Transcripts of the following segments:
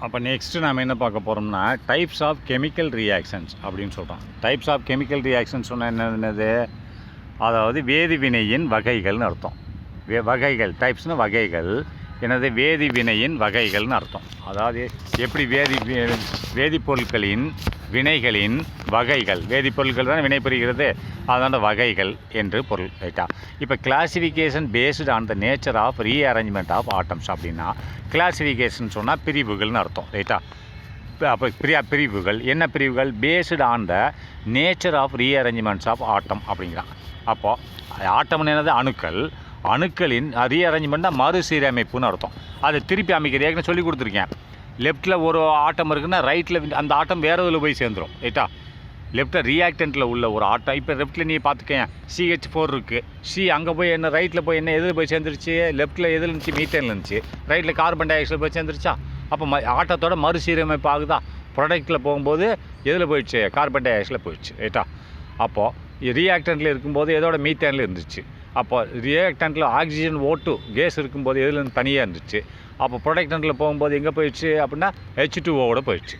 அப்போ நெக்ஸ்ட்டு நாம் என்ன பார்க்க போகிறோம்னா டைப்ஸ் ஆஃப் கெமிக்கல் ரியாக்ஷன்ஸ் அப்படின்னு சொல்கிறோம். டைப்ஸ் ஆஃப் கெமிக்கல் ரியாக்ஷன்ஸ் சொன்னால் என்னது, அதாவது வேதிவினையின் வகைகள்னு அர்த்தம். வகைகள் டைப்ஸ்னு வகைகள், எனது வேதிவினையின் வகைகள்னு அர்த்தம். அதாவது எப்படி வேதிப்பொருட்களின் வினைகளின் வகைகள், வேதிப்பொருட்கள் தான் வினைபுரிகிறது, அதான வகைகள் என்று பொருள். ரைட்டா? இப்போ classification based on the nature of rearrangement of atoms அப்படின்னா கிளாசிஃபிகேஷன் சொன்னால் பிரிவுகள்னு அர்த்தம். ரைட்டா? அப்போ பிரிவுகள் என்ன பிரிவுகள்? Based on the nature of rearrangements of atom அப்படிங்கிறான். அப்போது ஆட்டம்னு என்னது? அணுக்கள். அணுக்களின் ரீஅரேஞ்ச்மெண்ட்னா மறுசீரமைப்புன்னு அர்த்தம். அதை திருப்பி அமைக்கிறது ஏற்கனவே சொல்லி கொடுத்துருக்கேன். லெஃப்ட்டில் ஒரு ஆட்டம் இருக்குன்னா ரைட்டில் அந்த ஆட்டம் வேறு இதில் போய் சேர்ந்துடும். ரைட்டா? லெஃப்ட்டில் ரியாக்டண்ட்டில் உள்ள ஒரு ஆட்டம், இப்போ லெஃப்ட்டில் நீ பார்த்துக்கேன் CH4 இருக்குது. அங்கே போய் என்ன ரைட்டில் போய் என்ன எதில் போய் சேர்ந்துருச்சு? லெஃப்ட்டில் எதில் இருந்துச்சு? மீத்தேனில் இருந்துச்சு. ரைட்டில் கார்பன் டை ஆக்சைடு போய் சேர்ந்துருச்சா? அப்போ ஆட்டத்தோட மறுசீரமைப்பு ஆகுதா? ப்ராடக்ட்டில் போகும்போது எதில் போயிடுச்சு? கார்பன் டை ஆக்சைடில் போயிடுச்சு. ரைட்டா? அப்போது ரியாக்டண்ட்டில் இருக்கும்போது எதோட மீத்தேனில் இருந்துச்சு. அப்போ ரியாக்டண்ட்டில் ஆக்சிஜன் O2 கேஸ் இருக்கும்போது எதுலேருந்து தனியாக இருந்துச்சு. அப்போ ப்ரொடக்டண்ட்டில் போகும்போது எங்கே போயிடுச்சு அப்படின்னா H2O போயிடுச்சு.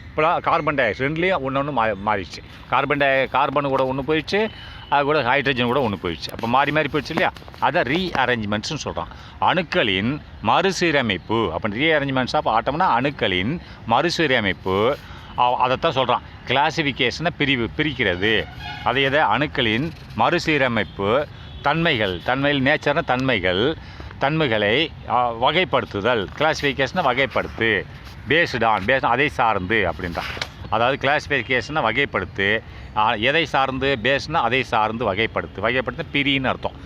இப்போ கார்பன் டை ஆக்சைடு ரெண்டுலேயும் ஒன்று மாறிடுச்சு. கார்பன் கூட ஒன்று போயிடுச்சு, அது கூட ஹைட்ரஜன் கூட ஒன்று போயிடுச்சு. அப்போ மாறி போயிடுச்சு இல்லையா? அதை ரீஅரேஞ்ச்மெண்ட்ஸ்னு சொல்கிறான். அணுக்களின் மறுசீரமைப்பு. அப்போ ரீஅரேஞ்ச்மெண்ட்ஸ் ஆஃப் ஆட்டம்னா அணுக்களின் மறுசீரமைப்பு. அதைத்தான் சொல்கிறான். கிளாசிஃபிகேஷனை பிரிக்கிறது. அது எதை? அணுக்களின் மறுசீரமைப்பு. தன்மைகள் நேச்சர்னா தன்மைகளை வகைப்படுத்துதல். கிளாசிஃபிகேஷனை வகைப்படுத்து. பேஸ்டு ஆன் அதை சார்ந்து அப்படின்றான். அதாவது கிளாசிஃபிகேஷனை வகைப்படுத்து. எதை சார்ந்து? பேஸ்ட்னா அதை சார்ந்து வகைப்படுத்து பிரின்னு அர்த்தம்.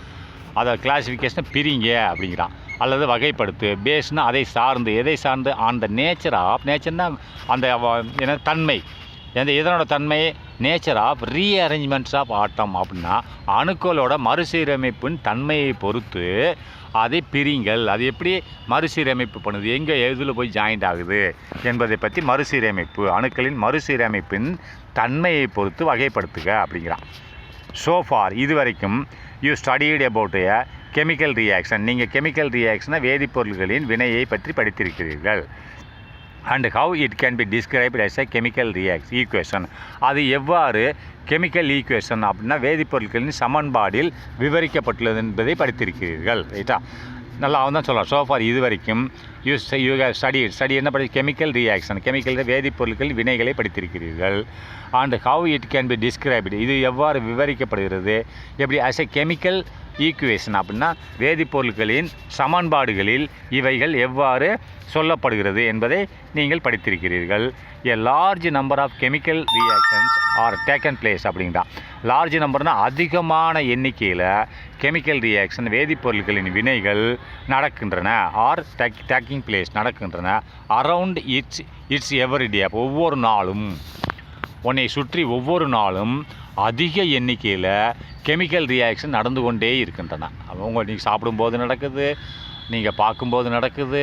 அதை கிளாசிஃபிகேஷனை பிரிங்க அப்படிங்கிறான். அல்லது வகைப்படுத்து. பேஸ்ட்னா அதை சார்ந்து. எதை சார்ந்து? ஆன் த நேச்சர்னா அந்த என்ன தன்மை, இதனோட தன்மை nature of rearrangements of atom அப்படின்னா அணுக்களோட மறுசீரமைப்பின் தன்மையை பொறுத்து அதை பிரிங்கள். அது எப்படி மறுசீரமைப்பு பண்ணுது, எங்கே எதில் போய் ஜாயிண்ட் ஆகுது என்பதை பற்றி மறுசீரமைப்பு, அணுக்களின் மறுசீரமைப்பின் தன்மையை பொறுத்து வகைப்படுத்துக அப்படிங்கிறான். சோஃபார் இதுவரைக்கும் you studied about a chemical reaction. நீங்கள் கெமிக்கல் ரியாக்ஷனை வேதிப்பொருள்களின் வினையை பற்றி படித்திருக்கிறீர்கள். And how it can be described as a chemical equation. அது எவ்வாறு கெமிக்கல் ஈக்குவேஷன் அப்படின்னா வேதிப்பொருட்களின் சமன்பாடில் விவரிக்கப்பட்டுள்ளது என்பதை படித்திருக்கிறீர்கள். ரைட்டா? நல்லா அவன் தான் சொல்கிறான். சோஃபார் இதுவரைக்கும் யூ ஸ்டடி என்ன கெமிக்கல் ரியாக்ஷன், கெமிக்கல் வேதிப்பொருட்கள் வினைகளை படித்திருக்கிறீர்கள். And how it can be described இது எவ்வாறு விவரிக்கப்படுகிறது, எப்படி as a chemical ஈக்குவேஷன் அப்படின்னா வேதிப்பொருட்களின் சமன்பாடுகளில் இவைகள் எவ்வாறு சொல்லப்படுகிறது என்பதை நீங்கள் படித்திருக்கிறீர்கள். A large number of chemical reactions are taken place அப்படிங்கிறா. லார்ஜ் நம்பர்னால் அதிகமான எண்ணிக்கையில் கெமிக்கல் ரியாக்ஷன் வேதிப்பொருட்களின் வினைகள் நடக்கின்றன. ஆர் டேக்கிங் பிளேஸ் நடக்கின்றன. Around its everyday. ஒவ்வொரு நாளும் உன்னை சுற்றி ஒவ்வொரு நாளும் அதிக எண்ணிக்கையில் கெமிக்கல் ரியாக்ஷன் நடந்து கொண்டே இருக்கின்றன. நீங்கள் சாப்பிடும்போது நடக்குது, நீங்கள் பார்க்கும்போது நடக்குது,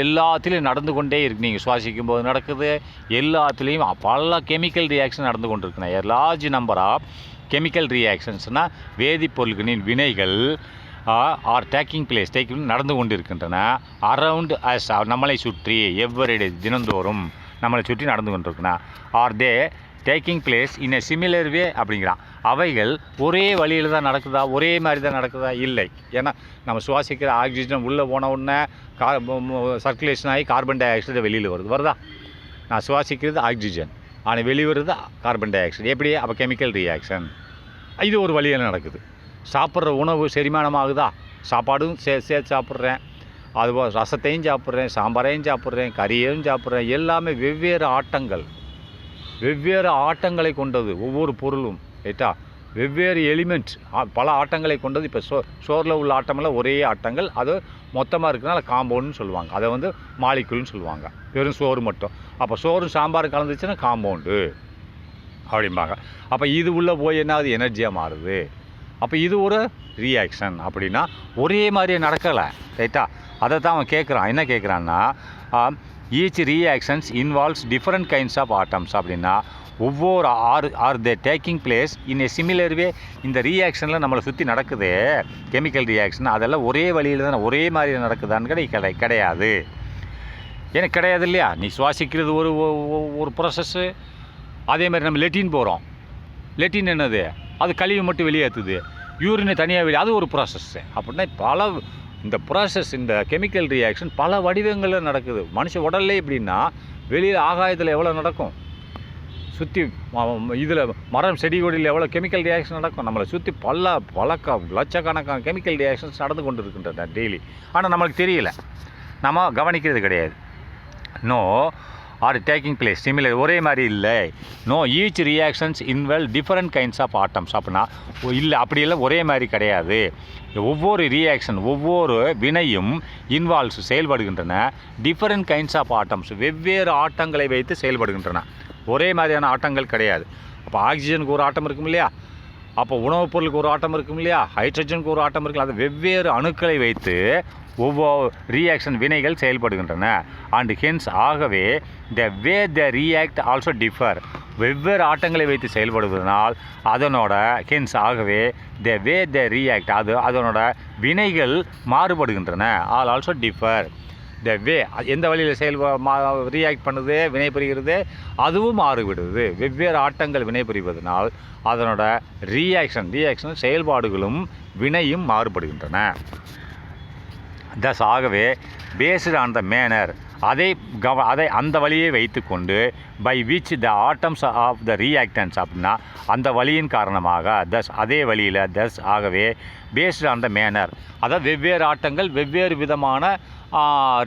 எல்லாத்துலேயும் நடந்து கொண்டே இருக்குது. நீங்கள் சுவாசிக்கும் போது நடக்குது, எல்லாத்துலேயும் பல கெமிக்கல் ரியாக்ஷன் நடந்து கொண்டு இருக்குண்ணா. லார்ஜ் நம்பர் ஆஃப் கெமிக்கல் ரியாக்ஷன்ஸ்னால் வேதிப்பொருட்களின் வினைகள் ஆர் டேக்கிங் பிளேஸ் நடந்து கொண்டு இருக்கின்றன. அரவுண்ட் அஸ் நம்மளை சுற்றி எவ்ரிடே தினந்தோறும் நம்மளை சுற்றி நடந்து கொண்டிருக்குண்ணா. Are they taking place in a similar way அப்படிங்கிறான். அவைகள் ஒரே வழியில் தான் நடக்குதா, ஒரே மாதிரி தான் நடக்குதா? இல்லை. ஏன்னா நம்ம சுவாசிக்கிற ஆக்சிஜன் உள்ளே போன உடனே சர்க்குலேஷன் ஆகி கார்பன் டை ஆக்சைடு வெளியில் வருதா? நான் சுவாசிக்கிறது ஆக்சிஜன், ஆனால் வெளிவருது கார்பன் டை ஆக்சைடு. எப்படி? அப்போ கெமிக்கல் ரியாக்ஷன் இது ஒரு வழியில் நடக்குது. சாப்பிட்ற உணவு செரிமானம் ஆகுதா? சாப்பாடும் சேர்த்து சாப்பிட்றேன், அதுபோல் ரசத்தையும் சாப்பிட்றேன், சாம்பாரையும் சாப்பிட்றேன், கறியையும் சாப்பிட்றேன். எல்லாமே வெவ்வேறு ஆட்டங்களை கொண்டது ஒவ்வொரு பொருளும். ரைட்டா? வெவ்வேறு எலிமெண்ட் பல ஆட்டங்களை கொண்டது. இப்போ சோறில் உள்ள ஆட்டமெல்லாம் ஒரே ஆட்டங்கள், அது மொத்தமாக இருக்குதுனால காம்பவுண்டுன்னு சொல்லுவாங்க. அதை மாலிகுல்னு சொல்லுவாங்க, வெறும் சோறு மட்டும். அப்போ சோறும் சாம்பாரும் கலந்துச்சுன்னா காம்பவுண்டு அப்படிம்பாங்க. அப்போ இது உள்ளே போய் என்ன ஆகுது? எனர்ஜியாக மாறுது. அப்போ இது ஒரு ரியாக்ஷன் அப்படின்னா ஒரே மாதிரியே நடக்கலை. ரைட்டா? அதை தான் அவன் கேட்குறான். என்ன கேட்குறான்னா each reactions involves different kinds of atoms அப்படின்னா ஒவ்வொரு are they taking place in a similar way. இந்த ரியாக்ஷனில் நம்மளை சுற்றி நடக்குது கெமிக்கல் ரியாக்ஷன், அதெல்லாம் ஒரே வழியில் தான் ஒரே மாதிரி நடக்குதான்னு கிடையாது. ஏன்னா கிடையாது இல்லையா? நீ சுவாசிக்கிறது ஒரு ஒரு ப்ராசஸ்ஸு. அதே மாதிரி நம்ம லெட்டின் போகிறோம். லெட்டின் என்னது? அது கழிவு மட்டும் வெளியேற்றுது. யூரினை தனியாக வெளியே, அது ஒரு ப்ராசஸ்ஸு. அப்படின்னா பல இந்த ப்ராசஸ், இந்த கெமிக்கல் ரியாக்ஷன் பல வடிவங்களில் நடக்குது. மனுஷ உடல்லே எப்படின்னா வெளியில் ஆகாயத்தில் எவ்வளோ நடக்கும், சுற்றி இதில் மரம் செடி கொடியில் எவ்வளோ கெமிக்கல் ரியாக்ஷன் நடக்கும். நம்மளை சுற்றி பல லட்சக்கணக்கான கெமிக்கல் ரியாக்ஷன்ஸ் நடந்து கொண்டு இருக்கின்றன டெய்லி. ஆனால் நம்மளுக்கு தெரியல, நம்ம கவனிக்கிறது கிடையாது. No are taking place similar, ஒரே மாதிரி இல்லை. No each reactions involve different kinds of atoms. அப்படின்னா இல்லை, அப்படி இல்லை, ஒரே மாதிரி கிடையாது. ஒவ்வொரு ரியாக்ஷன், ஒவ்வொரு வினையும் இன்வால்வ்ஸ் செயல்படுகின்றன டிஃப்ரெண்ட் கைண்ட்ஸ் ஆஃப் ஆட்டம்ஸ், வெவ்வேறு ஆட்டங்களை வைத்து செயல்படுகின்றன. ஒரே மாதிரியான ஆட்டங்கள் கிடையாது. அப்போ ஆக்சிஜனுக்கு ஒரு ஆட்டம் இருக்கும் இல்லையா? அப்போ உணவுப் பொருளுக்கு ஒரு ஆட்டம் இருக்கும் இல்லையா? ஹைட்ரஜனுக்கு ஒரு ஆட்டம் இருக்குல்ல? அது வெவ்வேறு அணுக்களை வைத்து ஒவ்வொரு ரியாக்ஷன் வினைகள் செயல்படுகின்றன. அண்ட் ஹென்ஸ் ஆகவே த வே த ரியாக்ட் ஆல்சோ டிஃபர், வெவ்வேறு ஆட்டங்களை வைத்து செயல்படுவதனால் அதனோட ஹென்ஸ் ஆகவே த வே த ரியாக்ட், அதனோட வினைகள் மாறுபடுகின்றன. All also differ. The way எந்த வழியில் ரியாக்ட் பண்ணுது, வினை புரிகிறது, அதுவும் மாறுபடுது. வெவ்வேறு ஆட்டங்கள் வினை புரிவதனால் அதனோட ரியாக்ஷன் செயல்பாடுகளும் வினையும் மாறுபடுகின்றன. தஸ் ஆகவே பேஸ்டு ஆன் த மேனர், அதை அந்த வழியை வைத்துக்கொண்டு by which the atoms of the reactants, அப்படின்னா அந்த வழியின் காரணமாக, தஸ் அதே வழியில், தஸ் ஆகவே பேஸ்டு ஆன் த மேனர், அதாவது வெவ்வேறு ஆட்டங்கள் வெவ்வேறு விதமான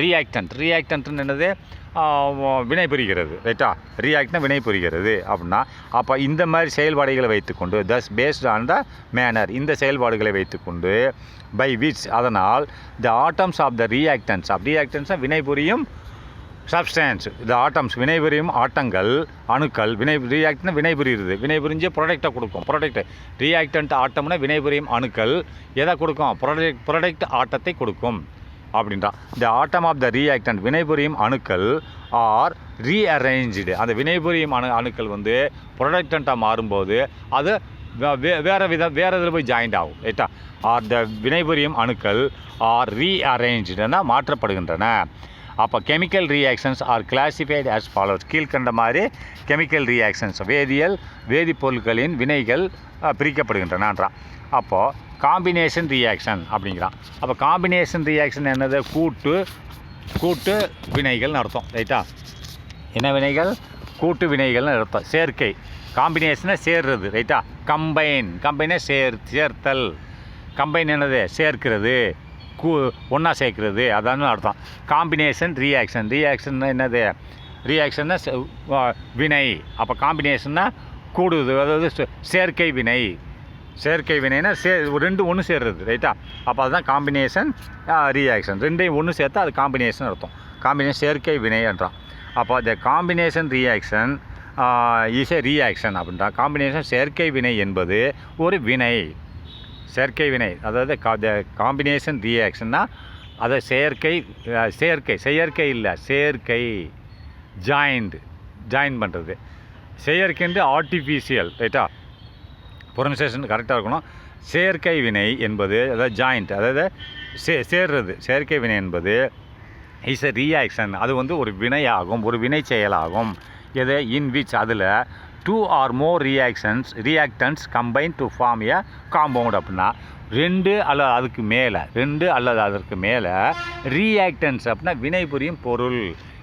ரியாக்டன்ட்னு என்னது? வினை புரிகிறது. ரைட்டா? ரியாக்ட்னா வினை புரிகிறது அப்படின்னா, அப்போ இந்த மாதிரி செயல்பாடுகளை வைத்துக்கொண்டு, தஸ் பேஸ்டு ஆன் த மேனர், இந்த செயல்பாடுகளை வைத்துக்கொண்டு பை விச், அதனால் த ஆட்டம்ஸ் ஆஃப் த ரியாக்டன்ஸ்னால் வினை புரியும் சப்ஸ்டான்ஸ், த ஆட்டம்ஸ் வினை புரியும் ஆட்டங்கள், அணுக்கள், ரியாக்ட்னா வினை புரியுறது, வினை புரிஞ்சு ப்ராடக்டை கொடுக்கும். ரியாக்டன்ட் ஆட்டம்னா வினை புரியும் அணுக்கள் எதை கொடுக்கும்? ப்ராடக்ட் ஆட்டத்தை கொடுக்கும் அப்படின்றா. த ஆட்டம் ஆஃப் த ரியாக்டன்ட், வினைபுரியும் அணுக்கள் ஆர் ரீஅரேஞ்சு, அந்த வினைபுரியும் அணுக்கள் வந்து ப்ரொடக்டண்ட்டாக மாறும்போது அது வேறு இதில் போய் ஜாயிண்ட் ஆகும். ரைட்டா? ஆர் த வினைபுரியும் அணுக்கள் ஆர் ரீஅரேஞ்சுனா மாற்றப்படுகின்றன. அப்போ chemical reactions R classified as follows, கீழ்கண்ட மாதிரி கெமிக்கல் ரியாக்ஷன்ஸ் வேதிப்பொருட்களின் வினைகள் பிரிக்கப்படுகின்றனன்றான். அப்போது காம்பினேஷன் ரியாக்ஷன் அப்படிங்கிறான். அப்போ காம்பினேஷன் ரியாக்ஷன் என்னது? கூட்டு வினைகள்னு அர்த்தம். ரைட்டா? என்ன வினைகள்? கூட்டு வினைகள்னு அர்த்தம். சேர்க்கை, காம்பினேஷனை சேர்றது. ரைட்டா? கம்பைனை சேர்த்தல். கம்பைன் என்னது? சேர்க்கிறது, ஒன்றா சேர்க்கிறது, அதான் அர்த்தம். காம்பினேஷன் ரியாக்ஷன் என்னது? ரியாக்ஷன்னா வினை. அப்போ காம்பினேஷன்னா கூடுது, அதாவது சேர்க்கை வினைனா ரெண்டு ஒன்று சேர்றது. ரைட்டா? அப்போ அதுதான் காம்பினேஷன் ரியாக்ஷன். ரெண்டையும் ஒன்று சேர்த்தா அது காம்பினேஷன் அர்த்தம். காம்பினேஷன் சேர்க்கை வினை என்றான். அப்போ த combination reaction is a reaction அப்படின்றான். காம்பினேஷன் சேர்க்கை வினை என்பது ஒரு வினை. செயற்கை வினை, அதாவது காம்பினேஷன் ரியாக்ஷன்னா அதை செயற்கை இல்லை, சேர்க்கை, ஜாயின் பண்ணுறது. செயற்கைன்று ஆர்டிஃபிஷியல். ரைட்டா? ப்ரொனன்சியேஷன் கரெக்டாக இருக்கணும். செயற்கை வினை என்பது, அதாவது ஜாயிண்ட், அதாவது சேர்றது. செயற்கை வினை என்பது இஸ் எ ரியாக்ஷன், அது வந்து ஒரு வினையாகும், ஒரு வினை செயலாகும். எது? இன் விச், அதில் 2 or more reactants combine to form a compound. அப்படின்னா 2 அல்லது அதற்கு மேலே ரியாக்டன்ஸ் அப்படின்னா வினைபுரியும் பொருள்.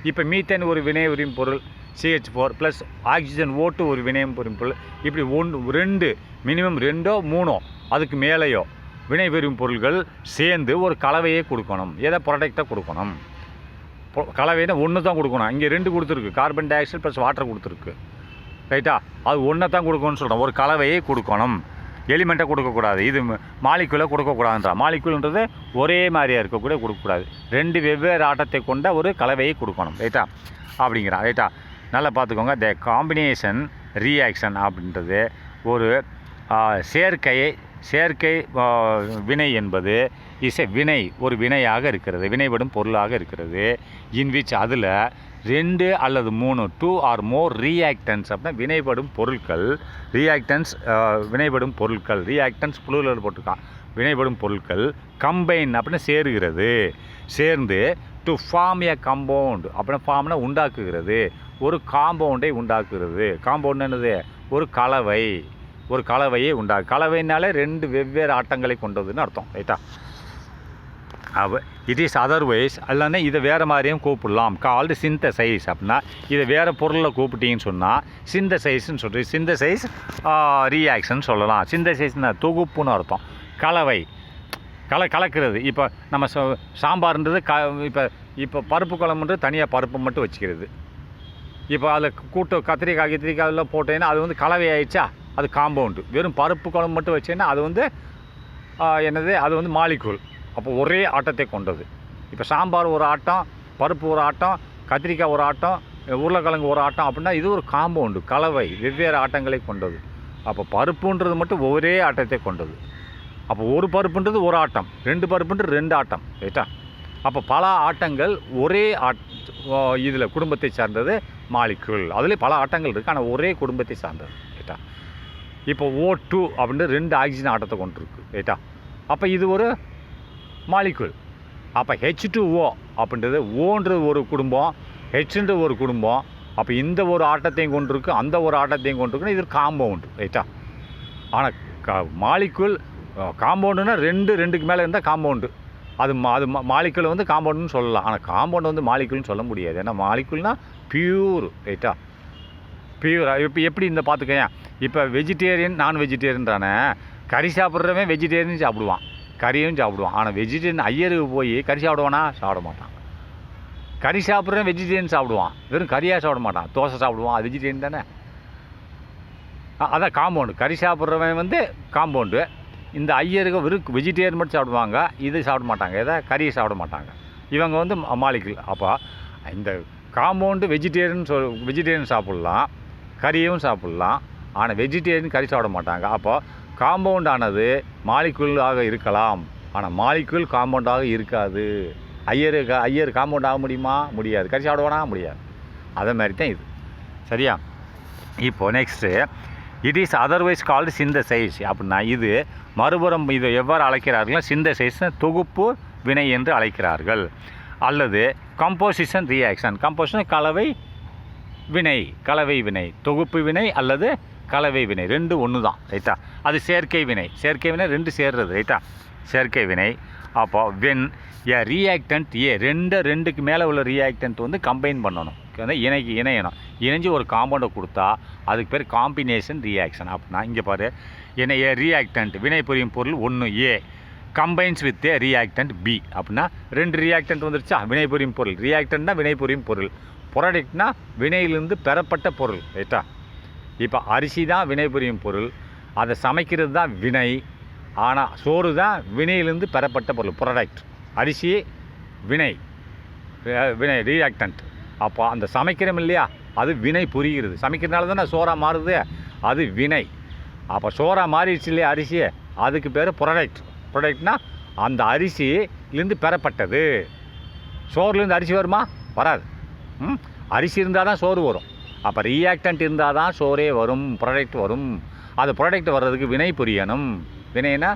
இப்போ மீத்தேன் ஒரு வினைபுரியும் பொருள், CH4 ப்ளஸ் ஆக்சிஜன் O2 ஒரு வினைபுரியும் பொருள். இப்படி 2 மினிமம் 2 3 அதுக்கு மேலேயோ வினைபுரியும் பொருள்கள் சேர்ந்து ஒரு கலவையை கொடுக்கணும். எதை? ப்ராடக்டாக கொடுக்கணும். கலவைன்னா ஒன்று தான் கொடுக்கணும். இங்கே 2 கொடுத்துருக்கு, carbon di oxide plus water கொடுத்துருக்கு. ரைட்டா? அது ஒன்றை தான் கொடுக்கணும்னு சொல்கிறோம். ஒரு கலவையை கொடுக்கணும், எலிமெண்ட்டை கொடுக்கக்கூடாது. இது மாலிகுலை கொடுக்கக்கூடாதுன்றா. மாலிகுல்ன்றது ஒரே மாதிரியாக இருக்கக்கூட கொடுக்கக்கூடாது. 2 வெவ்வேறு ஆட்டத்தை கொண்ட ஒரு கலவையை கொடுக்கணும். ரைட்டா? அப்படிங்கிறான். ரைட்டா? நல்லா பார்த்துக்கோங்க. த காம்பினேஷன் ரியாக்ஷன் அப்படின்றது ஒரு சேர்க்கை வினை என்பது இஸ் எ வினை, ஒரு வினையாக இருக்கிறது, வினைபடும் பொருளாக இருக்கிறது. இன்விச், அதில் 2 அல்லது 3 2 or more reactants அப்படின்னா வினைபடும் பொருட்கள். வினைபடும் பொருட்கள், ரியாக்டன்ஸ் புளூரல் போட்டிருக்கான். வினைபடும் பொருட்கள் கம்பைன் அப்படின்னா சேர்ந்து டு ஃபார்ம் ஏ காம்பவுண்ட் அப்படின்னா ஃபார்ம்னா உண்டாக்குகிறது, ஒரு காம்பவுண்டை உண்டாக்குறது. காம்பவுண்ட் என்னது? ஒரு கலவை, ஒரு கலவையை கலவைனாலே ரெண்டு வெவ்வேறு ஆட்டங்களை கொண்டதுன்னு அர்த்தம். ரைட்டா? அப்போ இட் இஸ் அதர்வைஸ் இல்லைன்னா இதை வேறு மாதிரியும் கூப்பிடலாம். கால்டு சிந்தசைஸ் அப்படின்னா இதை வேறு பொருளில் கூப்பிட்டீங்கன்னு சொன்னால் சிந்தசைஸ்ன்னு சொல்லிட்டு சிந்தசைஸ் ரியாக்ஷன் சொல்லலாம். சிந்தசைஸ்னா தொகுப்புன்னு அர்த்தம். கலவை, கலக்கிறது. இப்போ நம்ம சாம்பார்ன்றது இப்போ பருப்பு குழம்புன்றது தனியாக பருப்பு மட்டும் வச்சுக்கிறது. இப்போ அதில் கூட்டு கத்திரிக்காயெல்லாம் போட்டேன்னா அது வந்து கலவை ஆயிடுச்சா, அது காம்பவுண்டு. வெறும் பருப்பு குழம்பு மட்டும் வச்சேன்னா அது வந்து என்னது, அது வந்து மாலிக்கூல். அப்போ ஒரே ஆட்டத்தை கொண்டது. இப்போ சாம்பார் ஒரு ஆட்டம், பருப்பு ஒரு ஆட்டம், கத்திரிக்காய் ஒரு ஆட்டம், உருளைக்கிழங்கு ஒரு ஆட்டம் அப்படின்னா இது ஒரு காம்பவுண்டு, கலவை, வெவ்வேறு ஆட்டங்களை கொண்டது. அப்போ பருப்புன்றது மட்டும் ஒரே ஆட்டத்தை கொண்டது. அப்போ ஒரு பருப்புன்றது ஒரு ஆட்டம், ரெண்டு பருப்புன்றது ரெண்டு ஆட்டம். ரைட்டா? அப்போ பல ஆட்டங்கள் ஒரே இதில் குடும்பத்தை சார்ந்தது மாலிக்யூல். அதுலேயே பல ஆட்டங்கள் இருக்குது, ஆனால் ஒரே குடும்பத்தை சார்ந்தது. ரைட்டா? இப்போ O2 அப்படின்றது ரெண்டு ஆக்சிஜன் ஆட்டத்தை கொண்டிருக்கு. ரைட்டா? அப்போ இது ஒரு மாலிக்யூல். அப்போ H2O அப்படின்றது ஓன்றது ஒரு குடும்பம், ஹெச்ன்றது ஒரு குடும்பம். அப்போ இந்த ஒரு ஆட்டத்தையும் கொண்டிருக்கு, அந்த ஒரு ஆட்டத்தையும் கொண்டிருக்குன்னா இது காம்பவுண்டு. ரைட்டா? ஆனால் மாலிக்யூல் காம்பவுண்டுன்னா ரெண்டுக்கு மேலே இருந்தால் காம்பவுண்டு. அது மாலிக்யூல் வந்து காம்பவுண்டுன்னு சொல்லலாம். ஆனால் காம்பவுண்டு வந்து மாலிக்யூல்னு சொல்ல முடியாது. ஏன்னா மாலிக்யூல்னால் பியூர். ரைட்டா? பியூர். இப்போ எப்படி இந்த பார்த்துக்கேன், இப்போ வெஜிடேரியன் நான் வெஜிடேரியன்றானே, கறி சாப்பிட்றவன் வெஜிடேரியன் சாப்பிடுவான், கறியும் சாப்பிடுவான். ஆனால் வெஜிடேரியன் ஐயருக்கு போய் கறி சாப்பிடுவானா? சாப்பிட மாட்டான். கறி சாப்பிட்றவன் வெஜிடேரியன் சாப்பிடுவான், வெறும் கறியாக சாப்பிட மாட்டான், தோசை சாப்பிடுவான், அது வெஜிடேரியன் தானே. அதான் காம்பவுண்டு. கறி சாப்பிட்றவன் வந்து காம்பவுண்டு. இந்த ஐயருக்கு வெறும் வெஜிடேரியன் மட்டும் சாப்பிடுவாங்க, இது சாப்பிட மாட்டாங்க, எதை கறியை சாப்பிட மாட்டாங்க. இவங்க வந்து மாலிக்யூல். அப்போ இந்த காம்பவுண்டு வெஜிடேரியன் சாப்பிட்லாம், கறியும் சாப்பிட்லாம். ஆனால் வெஜிடேரியன் கறி சாப்பிட மாட்டாங்க. அப்போ காம்பவுண்டானது மாலிக்யூலாக இருக்கலாம், ஆனால் மாலிக்யூல் காம்பவுண்டாக இருக்காது. ஐயர் காம்பவுண்ட் ஆக முடியுமா? முடியாது. கறி சாப்பிடுவானா? முடியாது. அதே மாதிரி தான் இது. சரியா? இப்போ next it is otherwise called synthesise அப்படின்னா இது மறுபுறம் இதை எவ்வாறு அழைக்கிறார்கள்? சிந்தசைஸ் தொகுப்பு வினை என்று அழைக்கிறார்கள். அல்லது கம்போசிஷன் ரியாக்ஷன். கம்போசிஷன் கலவை வினை, தொகுப்பு வினை அல்லது கலவை வினை, ரெண்டு ஒன்று தான். ரைட்டா? அது சேர்க்கை வினை ரெண்டு சேர்றது. ரைட்டா? சேர்க்கை வினை. அப்போ வென் ஏ ரியாக்டன்ட் ரெண்டுக்கு மேலே உள்ள ரியாக்டன்ட் வந்து கம்பைன் பண்ணணும், இணையணும். இணைஞ்சு ஒரு காம்பவுண்டை கொடுத்தா அதுக்கு பேர் காம்பினேஷன் ரியாக்ஷன். அப்படின்னா இங்கே பாரு, ஏ ரியாக்டன்ட் வினை புரியும் பொருள் 1 A combines with A reactant B அப்படின்னா ரெண்டு ரியாக்டன்ட் வந்துருச்சா, வினை புரியும் பொருள். ரியாக்டன்ட்னா வினை புரியும் பொருள், ப்ராடக்ட்னா வினையிலிருந்து பெறப்பட்ட பொருள். ரைட்டா? இப்போ அரிசி தான் வினை புரியும் பொருள், அதை சமைக்கிறது தான் வினை. ஆனால் சோறு தான் வினையிலிருந்து பெறப்பட்ட பொருள், ப்ராடக்ட். அரிசி வினை ரியாக்டன்ட். அப்போ அந்த சமைக்கிறோம் இல்லையா, அது வினை புரிகிறது. சமைக்கிறதுனால தானே சோறாக மாறுது, அது வினை. அப்போ சோறாக மாறிடுச்சு இல்லையா அரிசி, அதுக்கு பேர் ப்ராடக்ட்னா அந்த அரிசியிலேருந்து பெறப்பட்டது. சோறுலேருந்து அரிசி வருமா? வராது. அரிசி இருந்தால் தான் சோறு வரும். அப்போ ரியாக்டன்ட் இருந்தால் தான் சோறே வரும், ப்ராடக்ட் வரும். அது ப்ராடக்ட் வர்றதுக்கு வினை புரியணும். வினைனா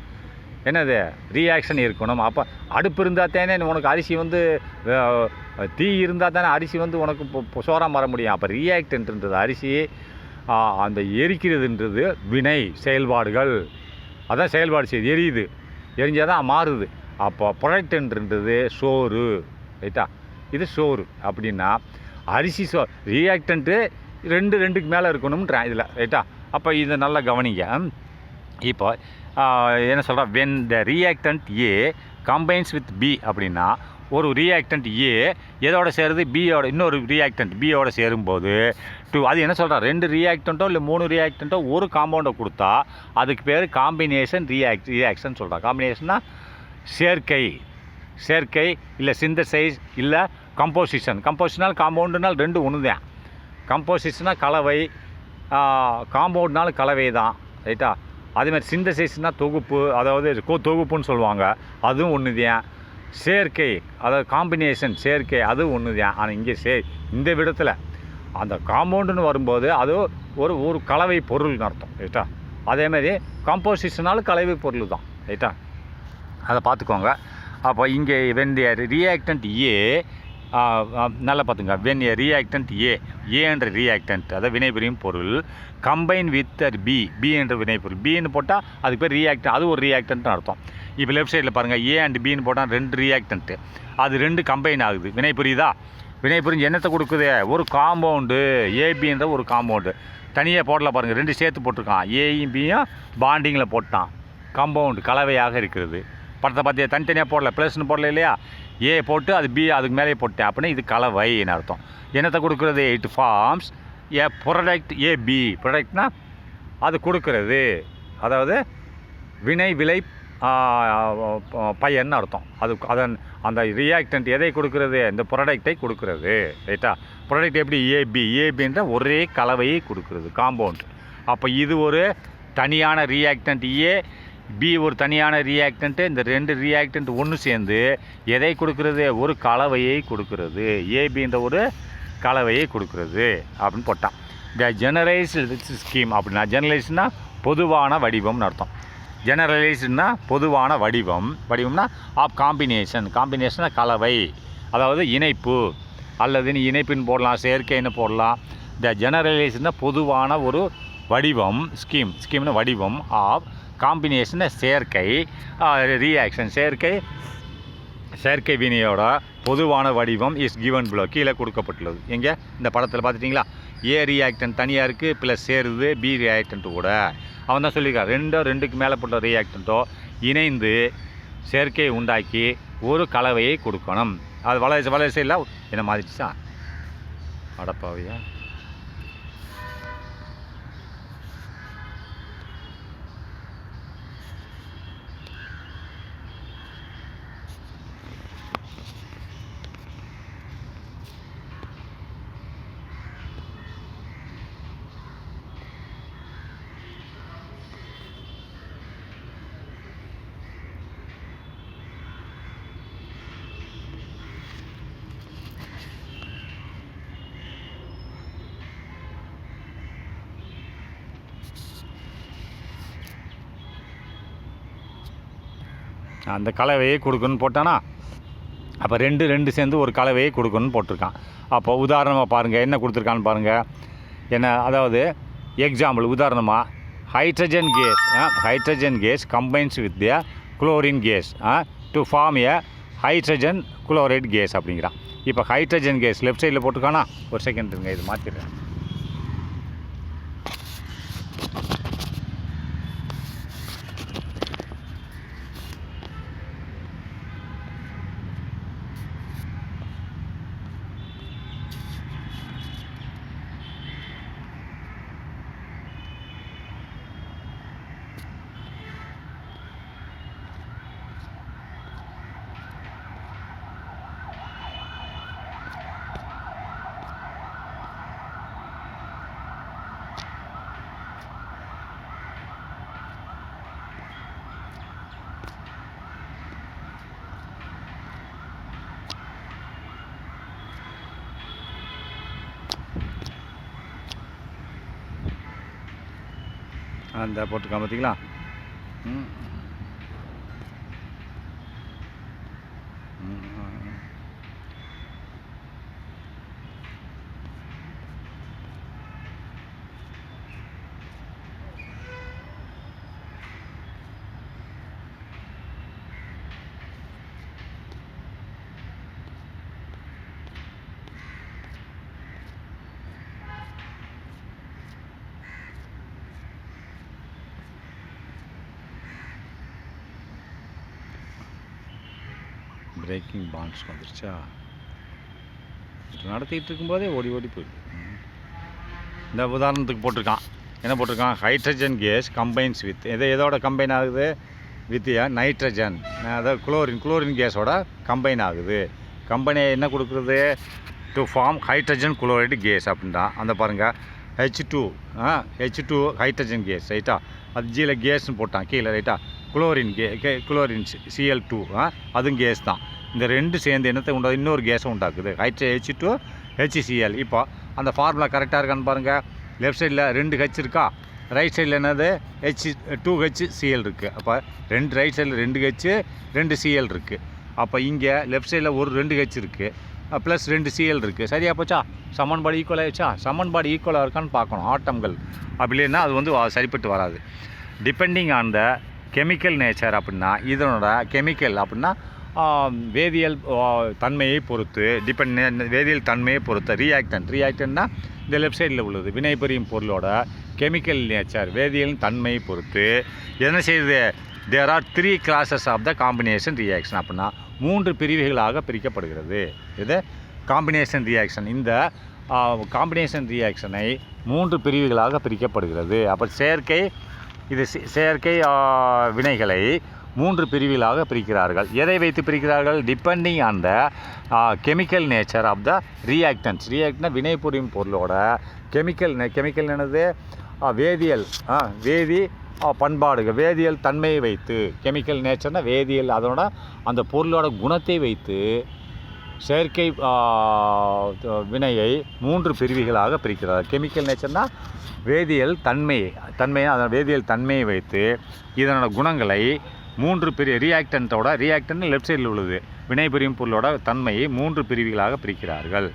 என்னது? ரியாக்ஷன் இருக்கணும். அப்போ அடுப்பு இருந்தால் தானே உனக்கு அரிசி வந்து, தீ இருந்தால் தானே அரிசி வந்து உனக்கு இப்போ சோறாக மாற முடியும். அப்போ ரியாக்டன்ட்ன்றது அரிசி, அந்த எரிக்கிறதுன்றது வினை செயல்பாடுகள். அதான் செயல்பாடு செய்யுது, எரிஞ்சால் தான் மாறுது. அப்போ ப்ராடக்ட்ன்றது சோறு. ரைட்டா? இது சோறு. அப்படின்னா அரிசி ரியாக்டன்ட்டு ரெண்டுக்கு மேலே இருக்கணும்ன்ற இதில். ரைட்டா? அப்போ இதை நல்லா கவனிங்க. இப்போ என்ன சொல்கிறேன், when the reactant A combines with B அப்படின்னா ஒரு ரியாக்டன்ட் A எதோட சேருது? பியோட. இன்னொரு ரியாக்டன்ட் பியோட சேரும்போது அது என்ன சொல்கிறேன், ரெண்டு ரியாக்டன்ட்டோ இல்லை 3 ரியாக்டன்ட்டோ ஒரு காம்பவுண்டை கொடுத்தா அதுக்கு பேர் காம்பினேஷன் ரியாக்ஷன் சொல்கிறான். காம்பினேஷன்னா சேர்க்கை இல்லை சிந்தசைஸ் இல்லை கம்போசிஷனால் காம்பவுண்டுனால் ரெண்டு ஒன்று தான். கம்போசிஷனாக கலவை, காம்பவுண்ட்னாலும் கலவை தான். ரைட்டா? அதேமாதிரி சிந்தசைஸ்னால் தொகுப்பு, அதாவது தொகுப்புன்னு சொல்லுவாங்க, அதுவும் ஒன்று தான். சேர்க்கை அதாவது காம்பினேஷன் சேர்க்கை அதுவும் ஒன்று தான். ஆனால் இங்கே இந்த விடத்தில் அந்த காம்பவுண்டுன்னு வரும்போது அது ஒரு கலவை பொருள்னு அர்த்தம். ரைட்டா? அதேமாதிரி கம்போசிஷனாலும் கலவை பொருள் தான். ரைட்டா? அதை பார்த்துக்கோங்க. அப்போ இங்கே வென் தி ரியாக்டன்ட் A நல்லா பார்த்துங்க. வென் ஏ ரியாக்டன்ட் ஏ என்ற ரியாக்டன்ட் அதாவது வினைபுரியும் பொருள் கம்பைன் வித் பி என்ற வினைப்பொருள் பின்னு போட்டால் அதுக்கு பேர் ரியாக்டன்ட், அது ஒரு ரியாக்டன்ட்னு அர்த்தம். இப்போ லெஃப்ட் சைடில் பாருங்கள், ஏ அண்ட் பின்னு போட்டால் 2 ரியாக்டன்ட்டு, அது 2 கம்பைன் ஆகுது. வினைபுரியுதா? வினைபுரிஞ்சு என்னத்தை கொடுக்குது? ஒரு காம்பவுண்டு, ஏபின்ற ஒரு காம்பவுண்டு. தனியாக போடல பாருங்கள், 2 சேர்த்து போட்டிருக்கான். ஏயும் பியும் பாண்டிங்கில் போட்டான், காம்பவுண்டு கலவையாக இருக்கிறது. படத்தை பார்த்தியா? தனித்தனியாக போடல, ப்ளஸ்ன்னு போடல இல்லையா? ஏ போட்டு அது பி அதுக்கு மேலே போட்டேன் அப்படின்னா இது கலவைன்னு அர்த்தம். என்னத்தை கொடுக்குறது? It forms a product AB. ப்ராடக்ட்னா அது கொடுக்குறது, அதாவது வினை பயன்னு அர்த்தம். அதன் அந்த ரியாக்டன்ட் எதை கொடுக்குறது? இந்த ப்ராடக்டை கொடுக்குறது. ரைட்டா? ப்ராடக்ட் எப்படி? ஏபின்ற ஒரே கலவையை கொடுக்குறது, காம்பவுண்ட். அப்போ இது ஒரு தனியான ரியாக்டன்ட் ஏ, பி ஒரு தனியான ரியாக்டன்ட்டு. இந்த 2 ரியாக்டன்ட் ஒன்று சேர்ந்து எதை கொடுக்குறது? ஒரு கலவையை கொடுக்குறது. ஏபின்ற ஒரு கலவையை கொடுக்குறது அப்படின்னு போட்டான். த ஜெனரலைஸ்டு ஸ்கீம் அப்படின்னா, ஜெனரலைஸ்னா பொதுவான வடிவம்னு அர்த்தம். ஜெனரலைஸ்டுனா பொதுவான வடிவம்னா ஆஃப் காம்பினேஷனாக கலவை, அதாவது இணைப்பு, அல்லது நீ இணைப்பின்னு போடலாம், செயற்கைன்னு போடலாம். த ஜெனரலைஸ்டுனா பொதுவான ஒரு வடிவம், ஸ்கீம்னு வடிவம், ஆஃப் காம்பினேஷன் செயற்கை, ரியாக்ஷன் செயற்கை வினையோட பொதுவான வடிவம் இஸ் கிவன் பிலோ கீழே கொடுக்கப்பட்டுள்ளது. எங்கே? இந்த படத்தில் பார்த்துட்டிங்களா? ஏ ரியாக்டன்ட் தனியாக இருக்குது, ப்ளஸ் சேருது பி ரியாக்டன்ட்டு கூட. அவன் தான் சொல்லியிருக்கான், 2க்கு மேலே போட்ட ரியாக்டன்ட்டோ இணைந்து செயற்கையை உண்டாக்கி ஒரு கலவையை கொடுக்கணும். அது வளர்ச்சி இல்லை என்ன மாதிரிச்சா அடப்பாவையா? அந்த கலவையை கொடுக்கணும்னு போட்டானா, அப்போ 2 சேர்ந்து ஒரு கலவையை கொடுக்கணும்னு போட்டிருக்கான். அப்போ உதாரணமாக பாருங்கள், என்ன கொடுத்துருக்கான்னு பாருங்கள். என்ன, அதாவது எக்ஸாம்பிள் உதாரணமாக hydrogen gas combines with the chlorine gas to form a hydrogen chloride gas அப்படிங்கிறான். இப்போ ஹைட்ரஜன் கேஸ் லெஃப்ட் சைடில் போட்டிருக்கானா, ஒரு செகண்ட் இருங்க, இது மாற்றிடுறேன். அந்த போட்டுருக்கான் பார்த்தீங்களா? பிரேக்கிங் பாண்ட்ஸ் வந்துருச்சா? நடத்திக்கிட்டு இருக்கும்போதே ஓடி போயிடுது. இந்த உதாரணத்துக்கு போட்டிருக்கான், என்ன போட்டிருக்கான்? ஹைட்ரஜன் கேஸ் கம்பைன்ஸ் வித் எதோட கம்பைன் ஆகுது? வித் நைட்ரஜன், அதாவது குளோரின் கேஸோட கம்பைன் ஆகுது. கம்பெனி என்ன கொடுக்குறது? To form hydrogen chloride gas அப்படின்றான். அந்த பாருங்கள், H2 ஹைட்ரஜன் கேஸ், ரைட்டா? அது ஜியில் கேஸ்ன்னு போட்டான் கீழே, ரைட்டா? குளோரின் Cl2 அதுவும் கேஸ் தான். இந்த 2 சேர்ந்து என்னத்தை உண்டாது? இன்னொரு கேஸை உண்டாக்குது, H2 HCl. இப்போ அந்த ஃபார்முலா கரெக்டாக இருக்கான்னு பாருங்கள். லெஃப்ட் சைடில் 2 H இருக்கா, ரைட் சைடில் என்னது? H2HCl இருக்குது. அப்போ ரைட் சைடில் 2 H 2 Cl இருக்குது. அப்போ இங்கே லெஃப்ட் சைடில் ஒரு 2 H இருக்குது, ப்ளஸ் 2 Cl இருக்குது. சரியா போச்சா? சமன்பாடு ஈக்குவல் ஆகிடுச்சா? சமன்பாடு ஈக்குவலாக இருக்கான்னு பார்க்கணும் ஆட்டம்கள். அப்படி இல்லைன்னா அது வந்து சரிப்பட்டு வராது. Depending on the chemical nature அப்படின்னா இதனோட கெமிக்கல் அப்படின்னா வேதியியல் தன்மையை பொறுத்து வேதியியல் தன்மையை பொறுத்த ரியாக்டன்ட்னா இந்த லெஃப்ட் சைடில் உள்ளது வினைபுரியும் பொருளோட கெமிக்கல் நேச்சர் வேதியியல் தன்மையை பொறுத்து என்ன செய்யுது? There are 3 classes of the combination reaction அப்படின்னா 3 பிரிவுகளாக பிரிக்கப்படுகிறது. இது காம்பினேஷன் ரியாக்ஷன். இந்த காம்பினேஷன் ரியாக்ஷனை 3 பிரிவுகளாக பிரிக்கப்படுகிறது. அப்போ செயற்கை வினைகளை 3 பிரிவுகளாக பிரிக்கிறார்கள். எதை வைத்து பிரிக்கிறார்கள்? Depending on the chemical nature of the reactants. ரியாக்ட்னா வினைபுரியும் பொருளோட கெமிக்கல் என்னது? வேதி பண்பாடுகள் வேதியியல் தன்மையை வைத்து கெமிக்கல் நேச்சர்னா வேதியியல் அதனோட அந்த பொருளோட குணத்தை வைத்து செயற்கை வினையை 3 பிரிவுகளாக பிரிக்கிறார். கெமிக்கல் நேச்சர்னால் வேதியியல் தன்மையை அதன் வேதியியல் தன்மையை வைத்து இதனோட குணங்களை 3 ரியாக்டன்ட் லெஃப்ட் சைடில் உள்ளது வினைபுரியும் பொருளோட தன்மையை 3 பிரிவுகளாக பிரிக்கிறார்கள்.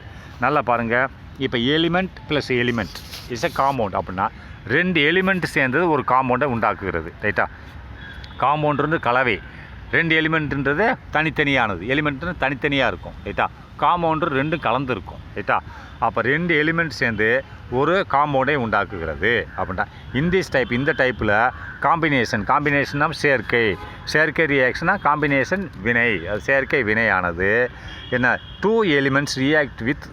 நல்லா பாருங்கள். இப்போ element plus element is a compound அப்படின்னா 2 எலிமெண்ட் சேர்ந்தது ஒரு காம்பவுண்டை உண்டாக்குகிறது. ரைட்டா? காம்பவுண்டுன்றது கலவை. 2 எலிமெண்ட்டுன்றது தனித்தனியானது. எலிமெண்ட்னு தனித்தனியாக இருக்கும். ரைட்டா? காம்பவுண்டு 2 கலந்துருக்கும். ரைட்டா? அப்போ 2 எலிமெண்ட் சேர்ந்து ஒரு காம்பவுண்டை உண்டாக்குகிறது அப்படின்னா இந்த டைப்பில் காம்பினேஷன்னா செயற்கை ரியாக்ஷனாக காம்பினேஷன் வினை. அது செயற்கை வினையானது என்ன 2 elements react with